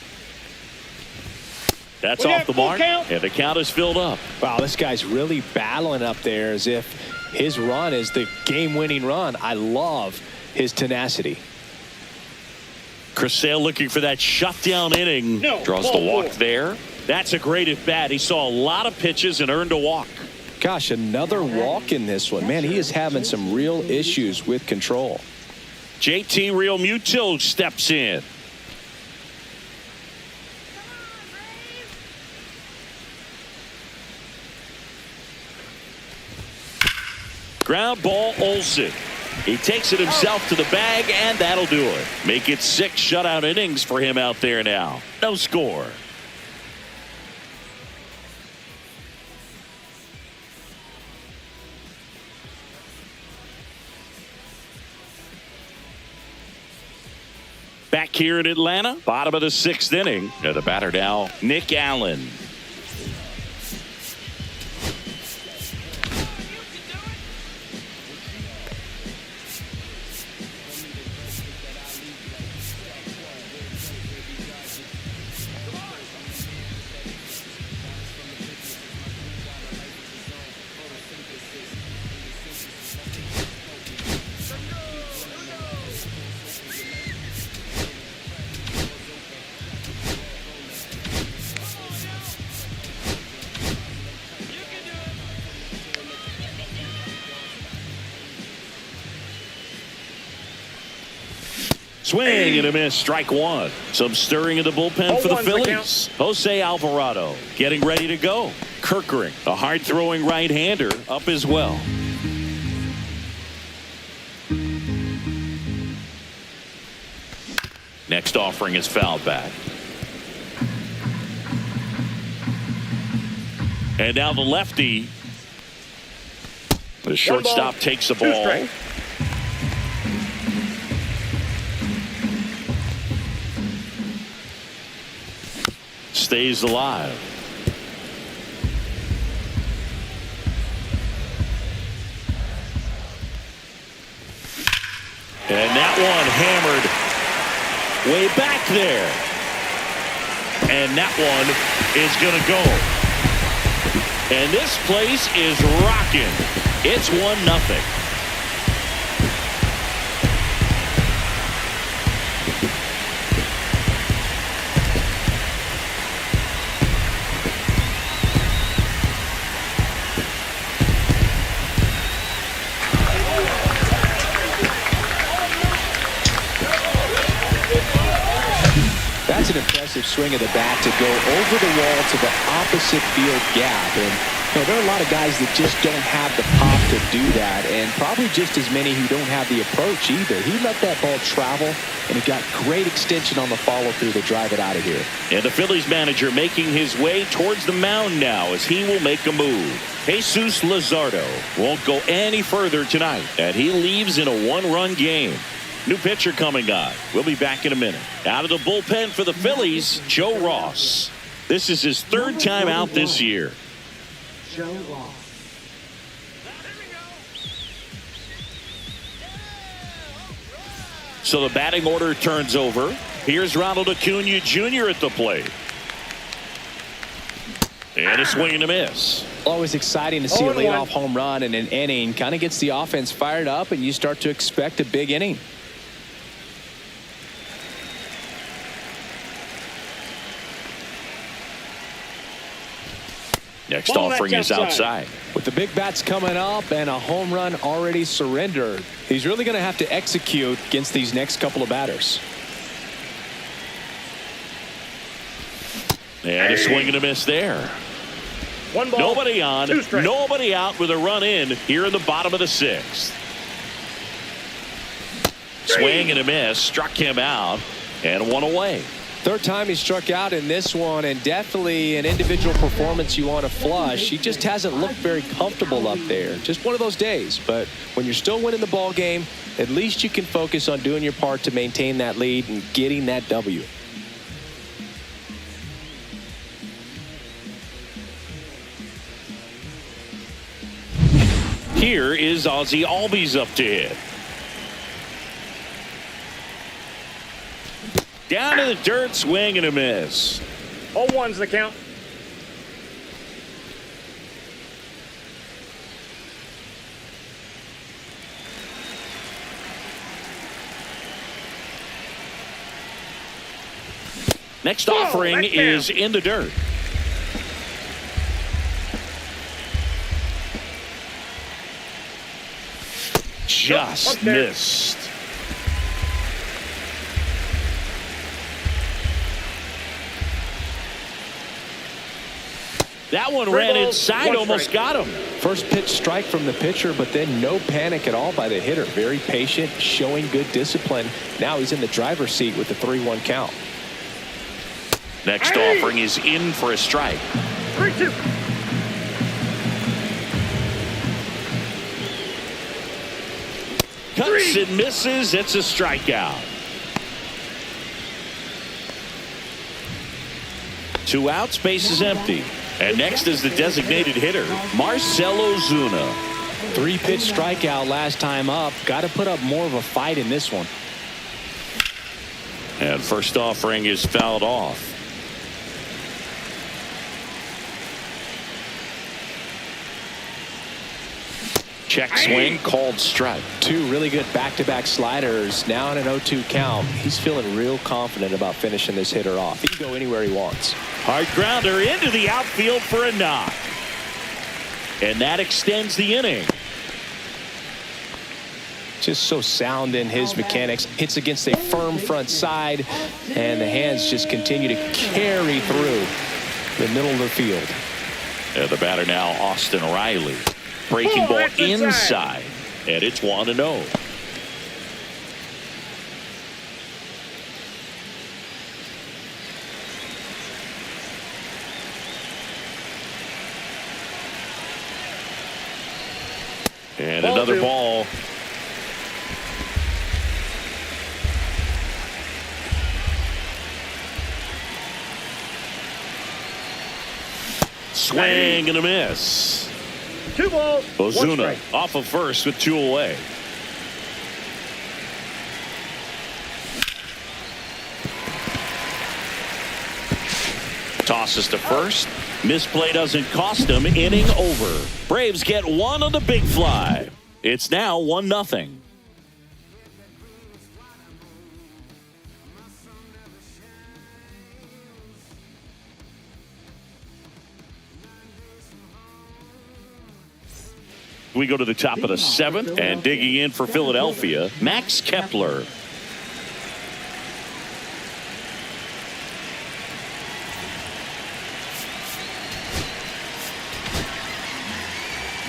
[SPEAKER 1] That's off the mark, and the count is filled up.
[SPEAKER 2] Wow, this guy's really battling up there as if his run is the game-winning run. I love his tenacity.
[SPEAKER 1] Chris Sale looking for that shutdown inning. Draws the walk there. That's a great at-bat. He saw a lot of pitches and earned a walk.
[SPEAKER 2] Gosh, another walk in this one. Man, he is having some real issues with control.
[SPEAKER 1] JT Realmuto steps in. Ground ball, Olsen. He takes it himself to the bag, and that'll do it. Make it 6 shutout innings for him out there now. No score. Back here in Atlanta, bottom of the 6th inning. And the batter now, Nick Allen. Swing and a miss, strike one. Some stirring in the bullpen for the Phillies. Jose Alvarado getting ready to go. Kirkering, a hard-throwing right-hander, up as well. Next offering is fouled back. And now the lefty. The shortstop takes the ball. Stays alive. And that one hammered way back there. And that one is going to go. And this place is rocking. It's 1-0.
[SPEAKER 2] That's an impressive swing of the bat to go over the wall to the opposite field gap. And there are a lot of guys that just don't have the pop to do that, and probably just as many who don't have the approach either. He let that ball travel, and he got great extension on the follow-through to drive it out of here.
[SPEAKER 1] And the Phillies manager making his way towards the mound now as he will make a move. Jesus Luzardo won't go any further tonight, and he leaves in a 1-run game. New pitcher coming on. We'll be back in a minute. Out of the bullpen for the Phillies, Joe Ross. This is his 3rd time out this year.
[SPEAKER 4] Joe Ross.
[SPEAKER 1] So the batting order turns over. Here's Ronald Acuna Jr. at the plate. And a swing and a miss.
[SPEAKER 2] Always exciting to see a leadoff home run in an inning. Kind of gets the offense fired up, and you start to expect a big inning.
[SPEAKER 1] Next
[SPEAKER 3] Ball
[SPEAKER 1] offering
[SPEAKER 3] that's
[SPEAKER 1] is outside.
[SPEAKER 2] With the big bats coming up and a home run already surrendered, he's really going to have to execute against these next couple of batters.
[SPEAKER 1] And a swing and a miss there.
[SPEAKER 3] One ball.
[SPEAKER 1] Nobody on,
[SPEAKER 3] Two strikes.
[SPEAKER 1] nobody out with a run in here in the bottom of the sixth. Swing and a miss, struck him out, and one away.
[SPEAKER 2] Third time he struck out in this one, and definitely an individual performance you want to flush. He just hasn't looked very comfortable up there. Just one of those days. But when you're still winning the ball game, at least you can focus on doing your part to maintain that lead and getting that W.
[SPEAKER 1] Here is Ozzie Albies up to hit. Down to the dirt, swing and a miss.
[SPEAKER 3] 0-1's the count.
[SPEAKER 1] Next offering
[SPEAKER 3] that's down.
[SPEAKER 1] is in the dirt. Just
[SPEAKER 3] up there.
[SPEAKER 1] missed. That one
[SPEAKER 3] Three
[SPEAKER 1] ran
[SPEAKER 3] balls,
[SPEAKER 1] inside,
[SPEAKER 3] one
[SPEAKER 1] almost
[SPEAKER 3] strike.
[SPEAKER 1] got him.
[SPEAKER 2] First pitch strike from the pitcher, but then no panic at all by the hitter. Very patient, showing good discipline. Now he's in the driver's seat with the 3-1 count.
[SPEAKER 1] Next offering is in for a strike.
[SPEAKER 3] 3-2.
[SPEAKER 1] Cuts and misses. It's a strikeout. 2 outs, base is empty. And next is the designated hitter, Marcell Ozuna.
[SPEAKER 2] 3-pitch strikeout last time up. Got to put up more of a fight in this one.
[SPEAKER 1] And first offering is fouled off. Check swing, called strike.
[SPEAKER 2] 2 really good back-to-back sliders. Now in an 0-2 count. He's feeling real confident about finishing this hitter off. He can go anywhere he wants.
[SPEAKER 1] Hard grounder into the outfield for a knock. And that extends the inning.
[SPEAKER 2] Just so sound in his mechanics. Hits against a firm front side, and the hands just continue to carry through the middle of the field.
[SPEAKER 1] And the batter now, Austin Riley. Breaking ball inside, and it's 1-0. And
[SPEAKER 3] Ball
[SPEAKER 1] another
[SPEAKER 3] 2.
[SPEAKER 1] ball. Swing and a miss.
[SPEAKER 3] 2 balls. 1
[SPEAKER 1] Ozuna
[SPEAKER 3] strike.
[SPEAKER 1] off of first with 2 away. Tosses to first. Misplay doesn't cost him. Inning over. Braves get 1 on the big fly. It's now 1-0. We go to the top of the 7th, and digging in for Philadelphia, Max Kepler.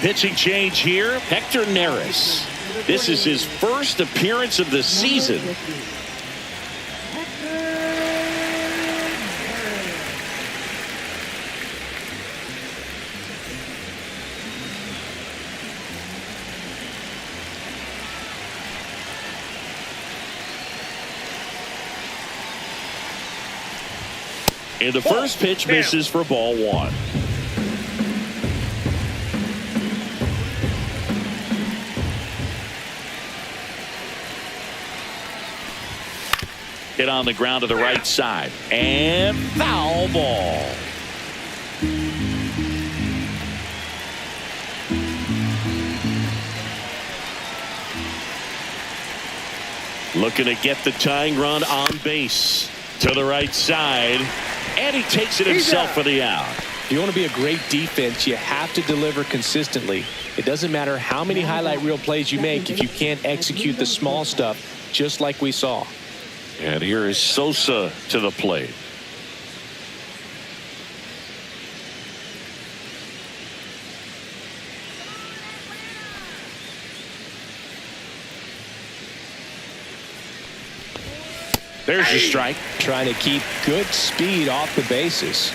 [SPEAKER 1] Pitching change here, Hector Neris. This is his first appearance of the season. And the first pitch misses for ball 1. Hit on the ground to the right side. And foul ball. Looking to get the tying run on base. To the right side. And he takes it himself for the out.
[SPEAKER 2] If you want to be a great defense, you have to deliver consistently. It doesn't matter how many highlight reel plays you make if you can't execute the small stuff, just like we saw.
[SPEAKER 1] And here is Sosa to the plate. There's your strike.
[SPEAKER 2] Trying to keep good speed off the bases.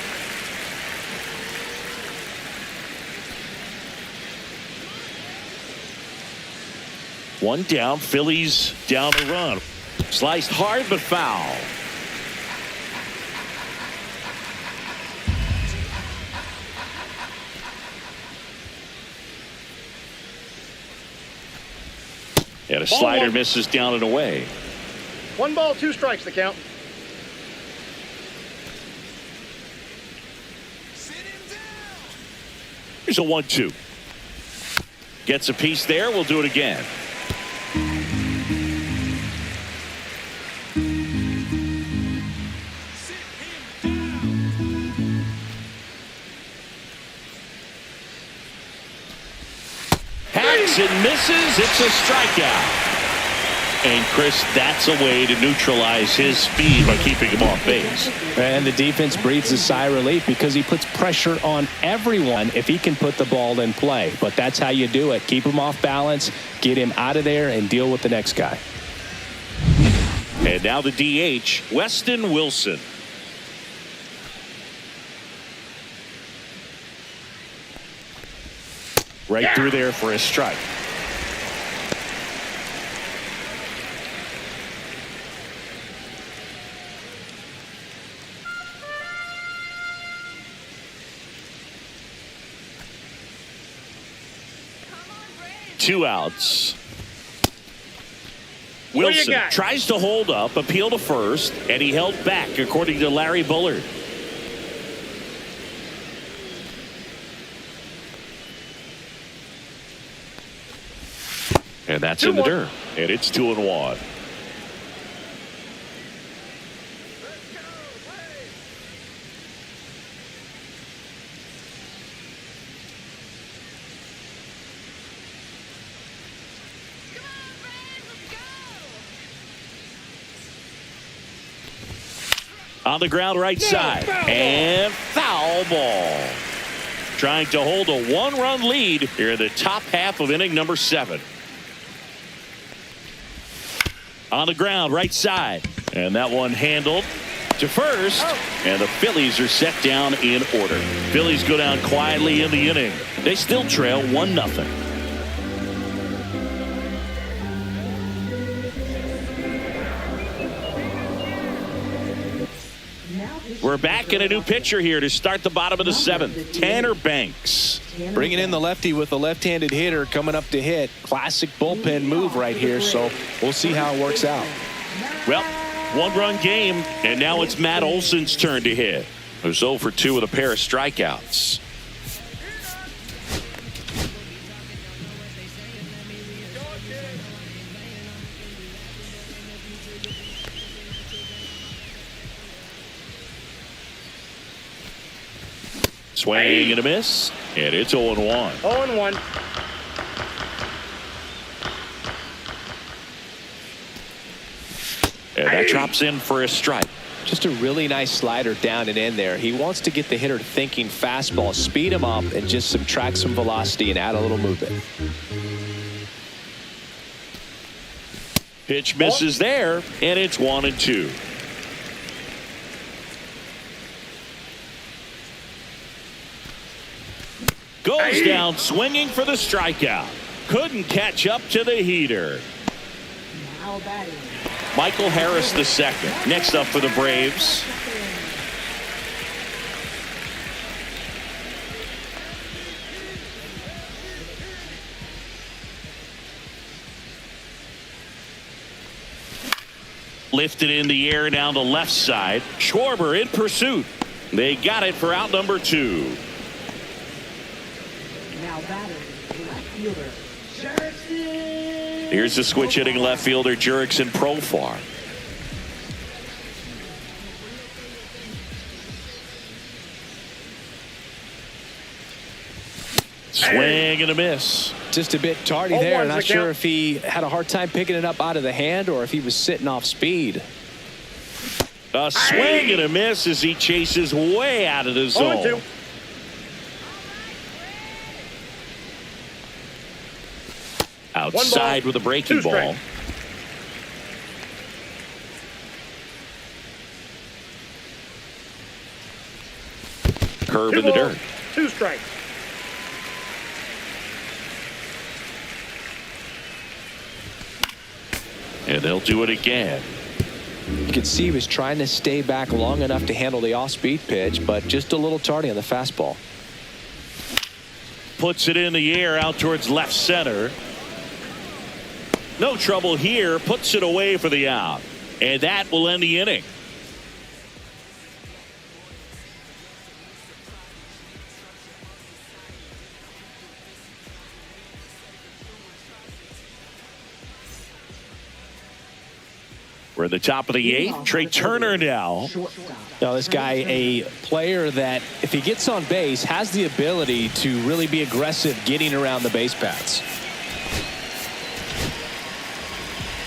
[SPEAKER 1] One down. Phillies down a run. Sliced hard but foul. And a slider misses down and away.
[SPEAKER 3] 1 ball, 2 strikes the count.
[SPEAKER 1] Here's a 1-2. Gets a piece there. We'll do it again. Hacks and misses. It's a strikeout. And Chris, that's a way to neutralize his speed by keeping him off base.
[SPEAKER 2] And the defense breathes a sigh of relief because he puts pressure on everyone if he can put the ball in play. But that's how you do it. Keep him off balance, get him out of there, and deal with the next guy.
[SPEAKER 1] And now the DH, Weston Wilson. Right through there for a strike. Two outs. Wilson tries to hold up, appeal to first, and he held back, according to Larry Bullard. And that's in the dirt. And it's 2-1. On the ground right side. And foul ball. Trying to hold a 1-run lead here in the top half of inning number 7. On the ground right side. And that one handled to first. And the Phillies are set down in order. Phillies go down quietly in the inning. They still trail 1-0. We're back in a new pitcher here to start the bottom of the 7th. Tanner Banks.
[SPEAKER 2] Bringing in the lefty with a left-handed hitter coming up to hit. Classic bullpen move right here, so we'll see how it works out.
[SPEAKER 1] Well, 1-run game, and now it's Matt Olson's turn to hit. Who's 0 for 2 with a pair of strikeouts. Swing and a miss, and it's 0-1.
[SPEAKER 3] 0-1.
[SPEAKER 1] And that drops in for a strike.
[SPEAKER 2] Just a really nice slider down and in there. He wants to get the hitter thinking fastball, speed him up, and just subtract some velocity and add a little movement.
[SPEAKER 1] Pitch misses there, and it's 1-2. Goes down swinging for the strikeout. Couldn't catch up to the heater.
[SPEAKER 4] Now batting.
[SPEAKER 1] Michael Harris the second. Next up for the Braves. Lifted in the air down the left side. Schwarber in pursuit. They got it for out number 2.
[SPEAKER 4] Now batting. Left fielder. Jurickson.
[SPEAKER 1] Here's the switch hitting left fielder Jurickson Profar. Swing and a miss.
[SPEAKER 2] Just a bit tardy there. Not sure if he had a hard time picking it up out of the hand or if he was sitting off speed.
[SPEAKER 1] A swing and a miss as he chases way out of the zone. Outside with a breaking ball. Curve in the dirt.
[SPEAKER 3] 2 strikes.
[SPEAKER 1] And they'll do it again.
[SPEAKER 2] You could see he was trying to stay back long enough to handle the off-speed pitch, but just a little tardy on the fastball.
[SPEAKER 1] Puts it in the air out towards left center. No trouble here. Puts it away for the out. And that will end the inning. We're at the top of the 8th. Trey Turner now.
[SPEAKER 2] Now this guy, a player that if he gets on base has the ability to really be aggressive getting around the base paths.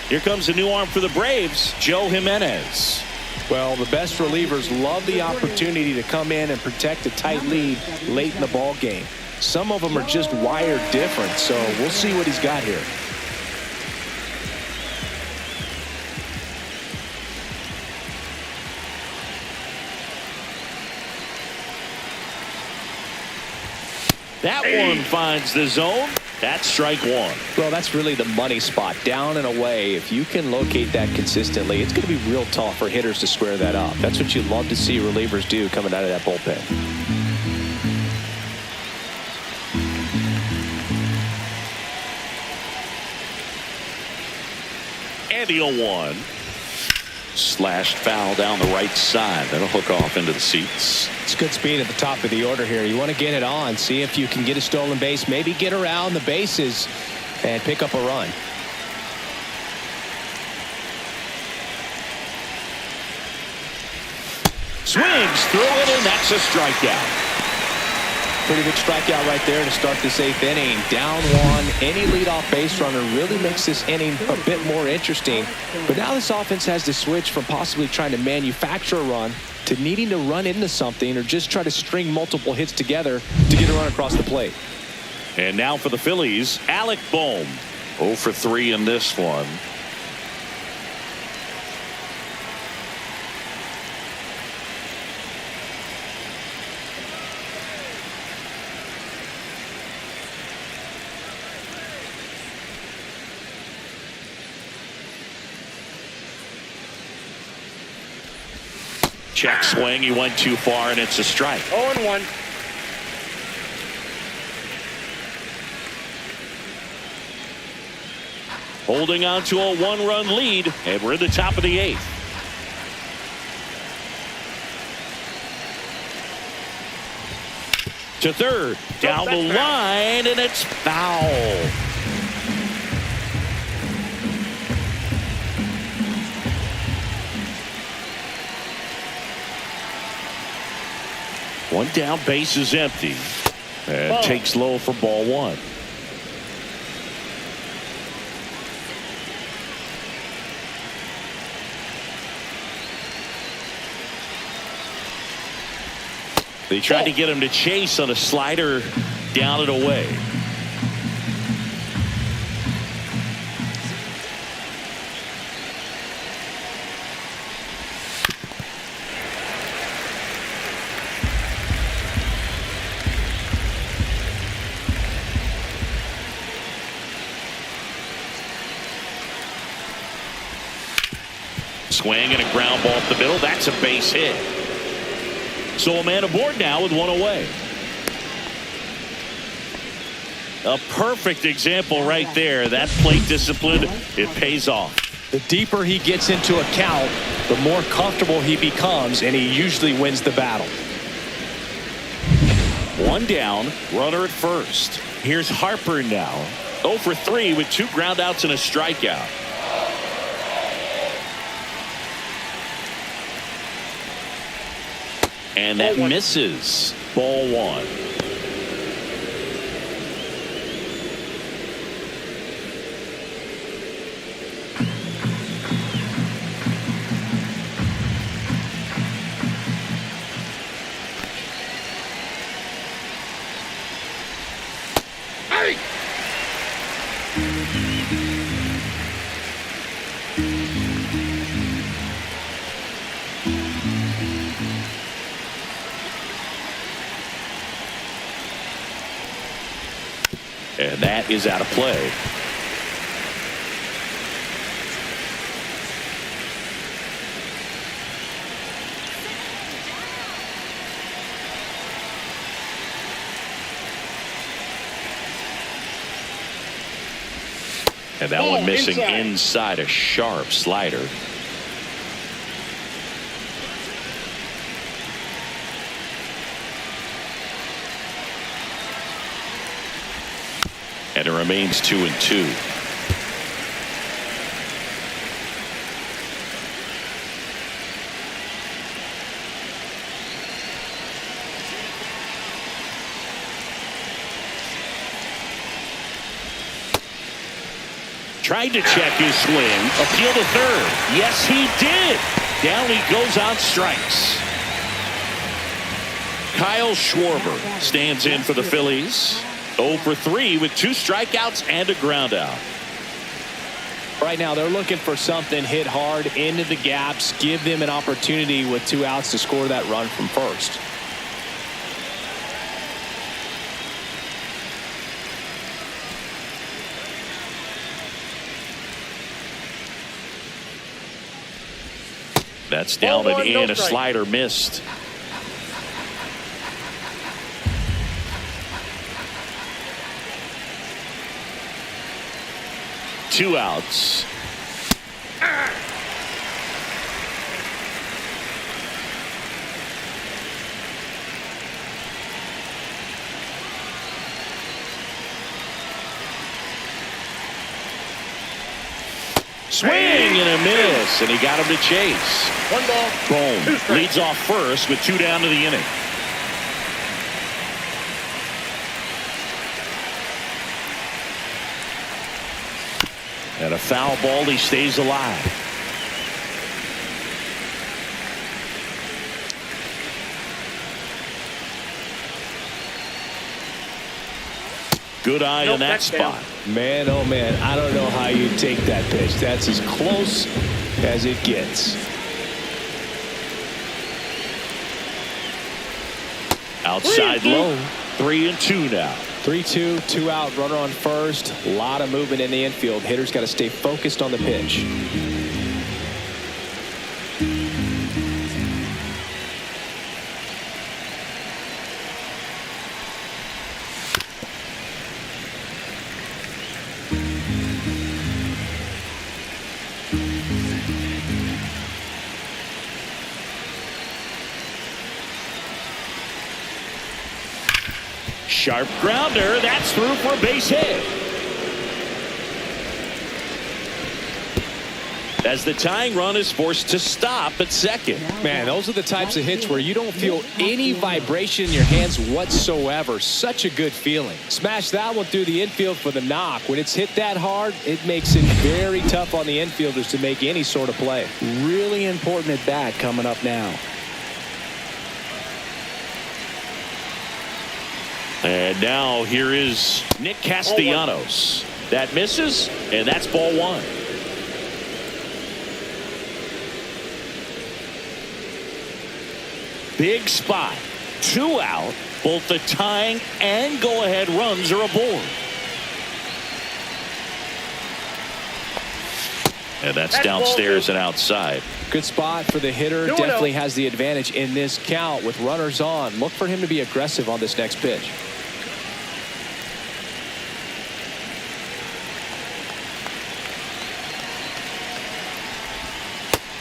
[SPEAKER 1] Here comes a new arm for the Braves, Joe Jimenez.
[SPEAKER 2] Well, the best relievers love the opportunity to come in and protect a tight lead late in the ball game. Some of them are just wired different, so we'll see what he's got here.
[SPEAKER 1] That one finds the zone. That's strike 1.
[SPEAKER 2] Well, that's really the money spot, down and away. If you can locate that consistently, it's going to be real tough for hitters to square that up. That's what you love to see relievers do coming out of that bullpen.
[SPEAKER 1] And the 0-1. Slashed foul down the right side. That'll hook off into the seats.
[SPEAKER 2] It's good speed at the top of the order here. You want to get it on, see if you can get a stolen base, maybe get around the bases and pick up a run.
[SPEAKER 1] Swings through it, and that's a strikeout.
[SPEAKER 2] Pretty good strikeout right there to start this 8th inning. Down 1, any leadoff base runner really makes this inning a bit more interesting. But now this offense has to switch from possibly trying to manufacture a run to needing to run into something or just try to string multiple hits together to get a run across the plate.
[SPEAKER 1] And now for the Phillies, Alec Bohm. 0 for 3 in this one. Check swing. He went too far, and it's a strike.
[SPEAKER 3] 0-1.
[SPEAKER 1] Holding on to a 1-run lead, and we're at the top of the 8th. To third, down the line, and it's foul. One down, base is empty. And takes low for ball 1. They tried to get him to chase on a slider down and away. Swing and a ground ball up the middle. That's a base hit. So a man aboard now with 1 away. A perfect example right there. That plate discipline, it pays off.
[SPEAKER 2] The deeper he gets into a count, the more comfortable he becomes, and he usually wins the battle.
[SPEAKER 1] 1 down, runner at first. Here's Harper now. 0 for 3 with 2 ground outs and a strikeout. And that misses. Ball 1. And that is out of play. And that one missing inside a sharp slider. And it remains 2-2. Tried to check his swing. Appeal to third. Yes, he did. Down he goes on strikes. Kyle Schwarber stands in for the Phillies. 0 for 3 with 2 strikeouts and a ground out.
[SPEAKER 2] Right now they're looking for something hit hard into the gaps, give them an opportunity with 2 outs to score that run from first.
[SPEAKER 1] That's down and in. A slider missed. Two outs. Swing and a miss, and he got him to chase.
[SPEAKER 3] 1 ball.
[SPEAKER 1] Boom. Leads off first with 2 down to the inning. And a foul ball, he stays alive. Good eye in that spot.
[SPEAKER 2] Man, oh man, I don't know how you take that pitch. That's as close as it gets.
[SPEAKER 1] Outside low. 3-2 now.
[SPEAKER 2] 3-2, 2 out, runner on first. A lot of movement in the infield. Hitter's got to stay focused on the pitch.
[SPEAKER 1] Sharp grounder. That's through for a base hit. As the tying run is forced to stop at second.
[SPEAKER 2] Man, those are the types of hits where you don't feel any vibration in your hands whatsoever. Such a good feeling. Smash that one through the infield for the knock. When it's hit that hard, it makes it very tough on the infielders to make any sort of play.
[SPEAKER 5] Really important at bat coming up now.
[SPEAKER 1] And now here is Nick Castellanos. That misses, and that's ball 1. Big spot. 2 out. Both the tying and go-ahead runs are aboard. And that's downstairs and outside.
[SPEAKER 2] Good spot for the hitter. Definitely has the advantage in this count with runners on. Look for him to be aggressive on this next pitch.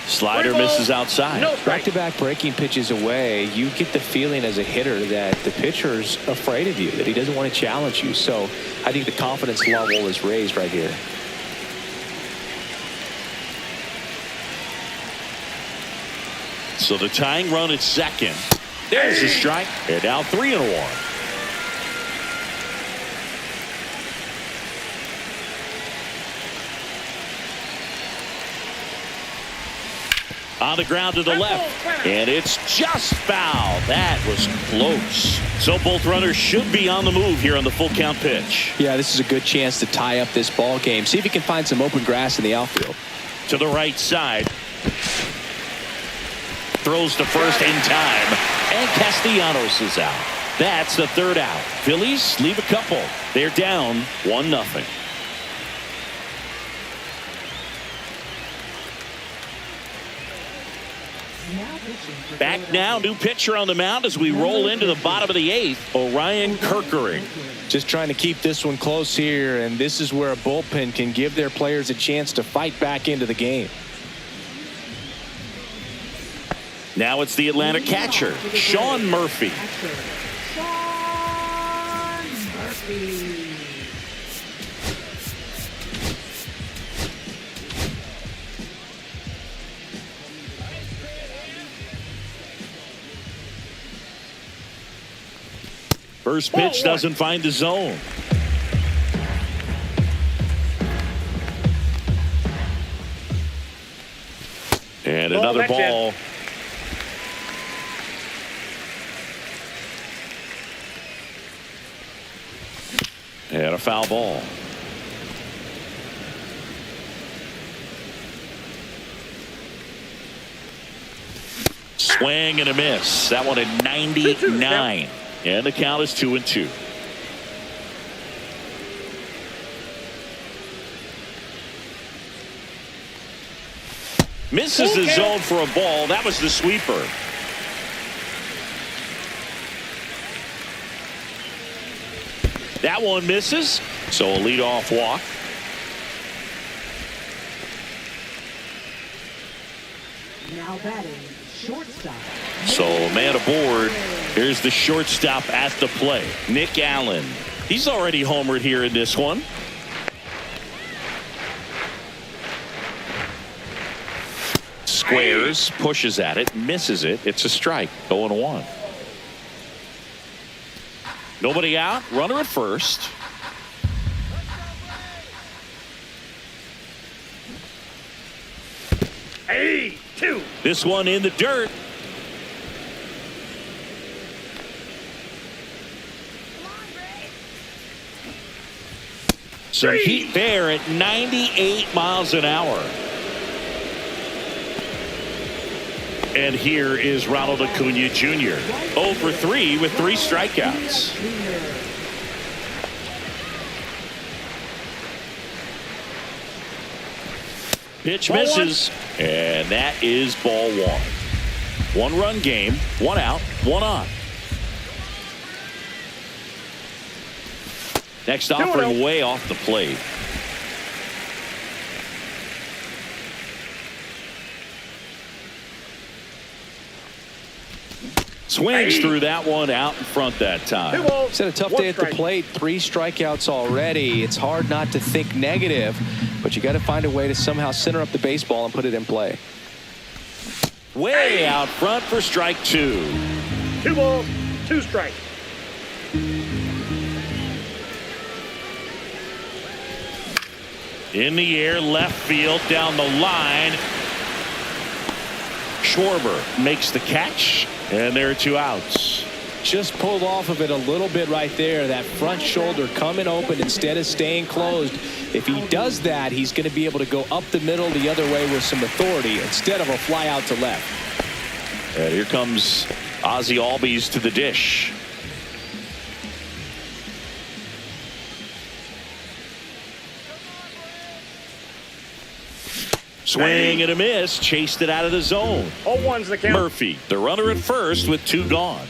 [SPEAKER 1] Slider misses outside.
[SPEAKER 2] Back-to-back breaking pitches away, you get the feeling as a hitter that the pitcher's afraid of you, that he doesn't want to challenge you. So I think the confidence level is raised right here.
[SPEAKER 1] So the tying run at second. There's a strike. And now 3-1. On the ground to the left, and it's just foul. That was close. So both runners should be on the move here on the full count pitch.
[SPEAKER 2] Yeah, this is a good chance to tie up this ball game. See if he can find some open grass in the outfield.
[SPEAKER 1] to the right side. Throws to first in time. And Castellanos is out. That's the third out. Phillies leave a couple. They're down 1-0. Back now, new pitcher on the mound as we roll into the bottom of the 8th. Orion Kerkering.
[SPEAKER 2] Just trying to keep this one close here, and this is where a bullpen can give their players a chance to fight back into the game.
[SPEAKER 1] Now it's the Atlanta catcher, Sean Murphy. First pitch doesn't find the zone. And another ball. And a foul ball. Swing and a miss. That one at 99. And the count is 2-2. Misses the zone for a ball. That was the sweeper. That one misses. So a leadoff walk.
[SPEAKER 4] Now batting, shortstop.
[SPEAKER 1] So man aboard. Here's the shortstop at the play, Nick Allen. He's already homered here in this one. Squares, pushes at it, misses it. It's a strike. 0-1. Nobody out. Runner at first.
[SPEAKER 3] Hey, 2.
[SPEAKER 1] This one in the dirt. Some heat there at 98 miles an hour. And here is Ronald Acuna Jr. 0 for 3 with 3 strikeouts. Pitch misses, and that is ball 1. 1-run game, 1 out, 1 on. Next offering way off the plate. Swings through that one out in front that time.
[SPEAKER 2] It's had a tough day at the plate. 3 strikeouts already. It's hard not to think negative, but you got to find a way to somehow center up the baseball and put it in play.
[SPEAKER 1] Way out front for strike 2.
[SPEAKER 3] 2 balls, 2 strikes.
[SPEAKER 1] In the air, left field, down the line. Schwarber makes the catch, and there are 2 outs.
[SPEAKER 2] Just pulled off of it a little bit right there. That front shoulder coming open instead of staying closed. If he does that, he's going to be able to go up the middle the other way with some authority instead of a fly out to left.
[SPEAKER 1] And here comes Ozzie Albies to the dish. Swing and a miss. Chased it out of the zone.
[SPEAKER 3] 0-1's the count.
[SPEAKER 1] Murphy, the runner at first with 2 gone.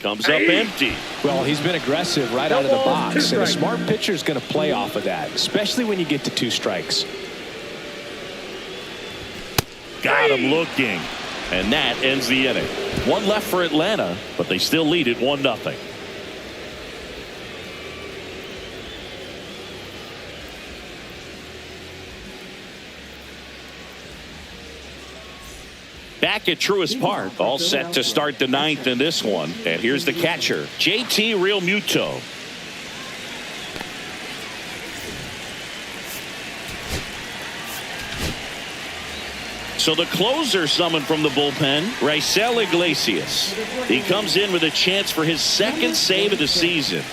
[SPEAKER 1] Comes up empty.
[SPEAKER 2] Well, he's been aggressive right out of the box, and a smart pitcher is going to play off of that, especially when you get to 2 strikes.
[SPEAKER 1] Got him looking, and that ends the inning. 1 left for Atlanta, but they still lead it 1-0. Back at Truist Park, all set to start the 9th in this one. And here's the catcher, J.T. Realmuto. So the closer summoned from the bullpen, Raisel Iglesias. He comes in with a chance for his 2nd save of the season.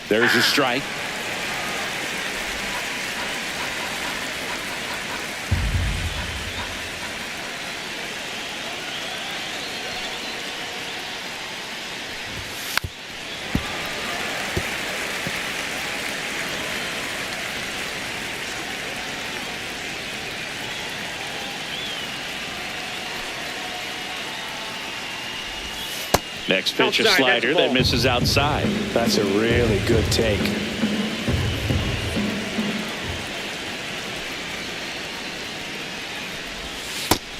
[SPEAKER 1] There's a strike. Next pitch, a
[SPEAKER 3] Outside,
[SPEAKER 1] slider
[SPEAKER 3] that's a
[SPEAKER 1] that
[SPEAKER 3] ball.
[SPEAKER 1] misses outside.
[SPEAKER 2] That's a really good take.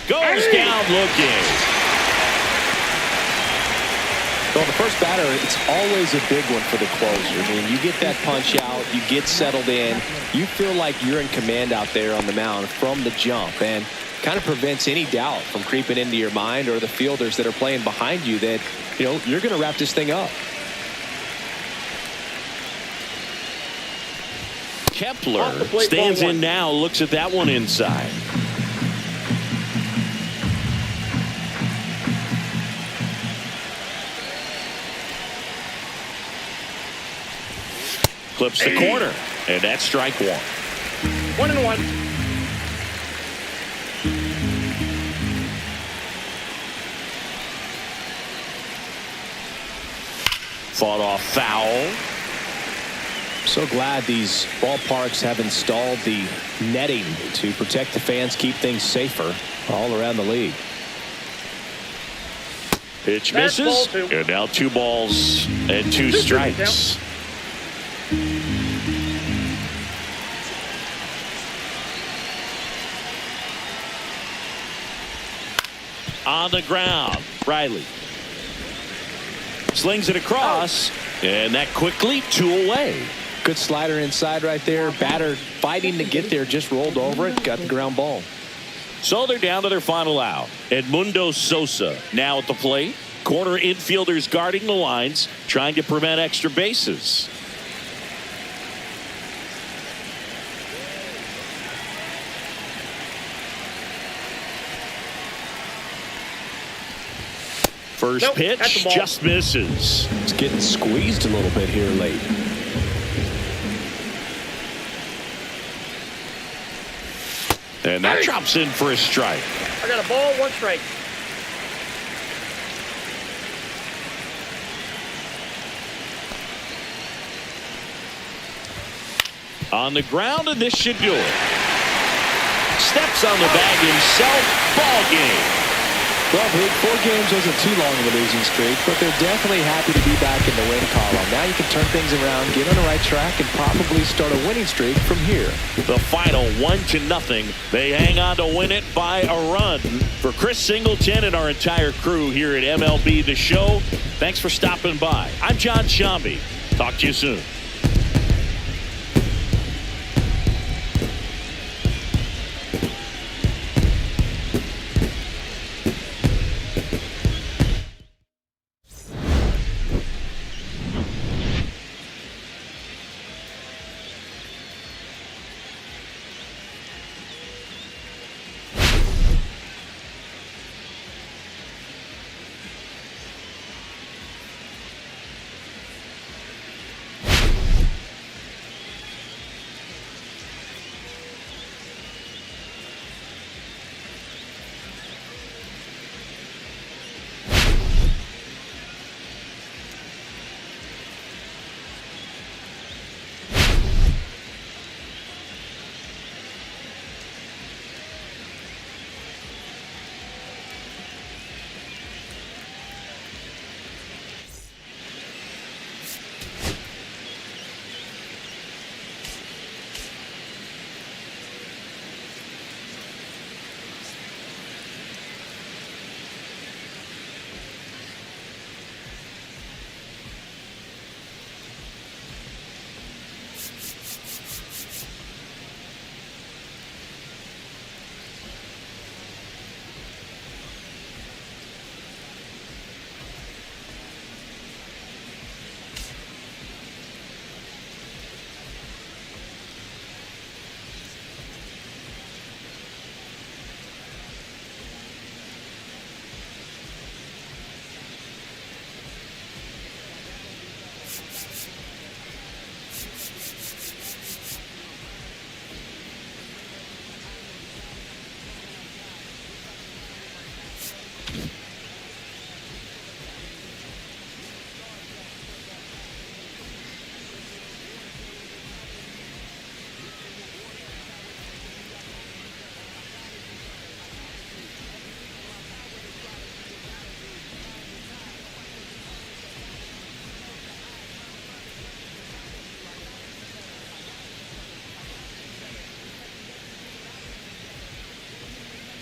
[SPEAKER 1] Goes down looking.
[SPEAKER 2] Well, the first batter, it's always a big one for the closer. I mean, you get that punch out, you get settled in, you feel like you're in command out there on the mound from the jump, and kind of prevents any doubt from creeping into your mind or the fielders that are playing behind you that, you know, you're going to wrap this thing up.
[SPEAKER 1] Kepler stands in now, looks at that one inside. Clips the corner, and that's strike one.
[SPEAKER 3] 1-1.
[SPEAKER 1] Fought off foul.
[SPEAKER 2] So glad these ballparks have installed the netting to protect the fans, keep things safer all around the league.
[SPEAKER 1] Pitch
[SPEAKER 3] That's
[SPEAKER 1] misses,
[SPEAKER 3] ball two.
[SPEAKER 1] and now 2 balls and 2 strikes. On the ground, Riley slings it across, and that quickly 2 away.
[SPEAKER 2] Good slider inside right there. Batter fighting to get there, just rolled over it, got the ground ball.
[SPEAKER 1] So they're down to their final out. Edmundo Sosa now at the plate. Corner infielders guarding the lines, trying to prevent extra bases. First
[SPEAKER 3] Nope, that's
[SPEAKER 1] pitch
[SPEAKER 3] the ball.
[SPEAKER 1] just misses.
[SPEAKER 2] It's getting squeezed a little bit here late.
[SPEAKER 1] And that drops in for a strike.
[SPEAKER 3] I got a ball, 1 strike.
[SPEAKER 1] On the ground, and this should do it. Steps on the bag himself. Ball game.
[SPEAKER 2] Well, Vic, 4 games wasn't too long of a losing streak, but they're definitely happy to be back in the win column. Now you can turn things around, get on the right track, and probably start a winning streak from here.
[SPEAKER 1] The final 1-0. They hang on to win it by a run. For Chris Singleton and our entire crew here at MLB The Show, thanks for stopping by. I'm John Shambi. Talk to you soon.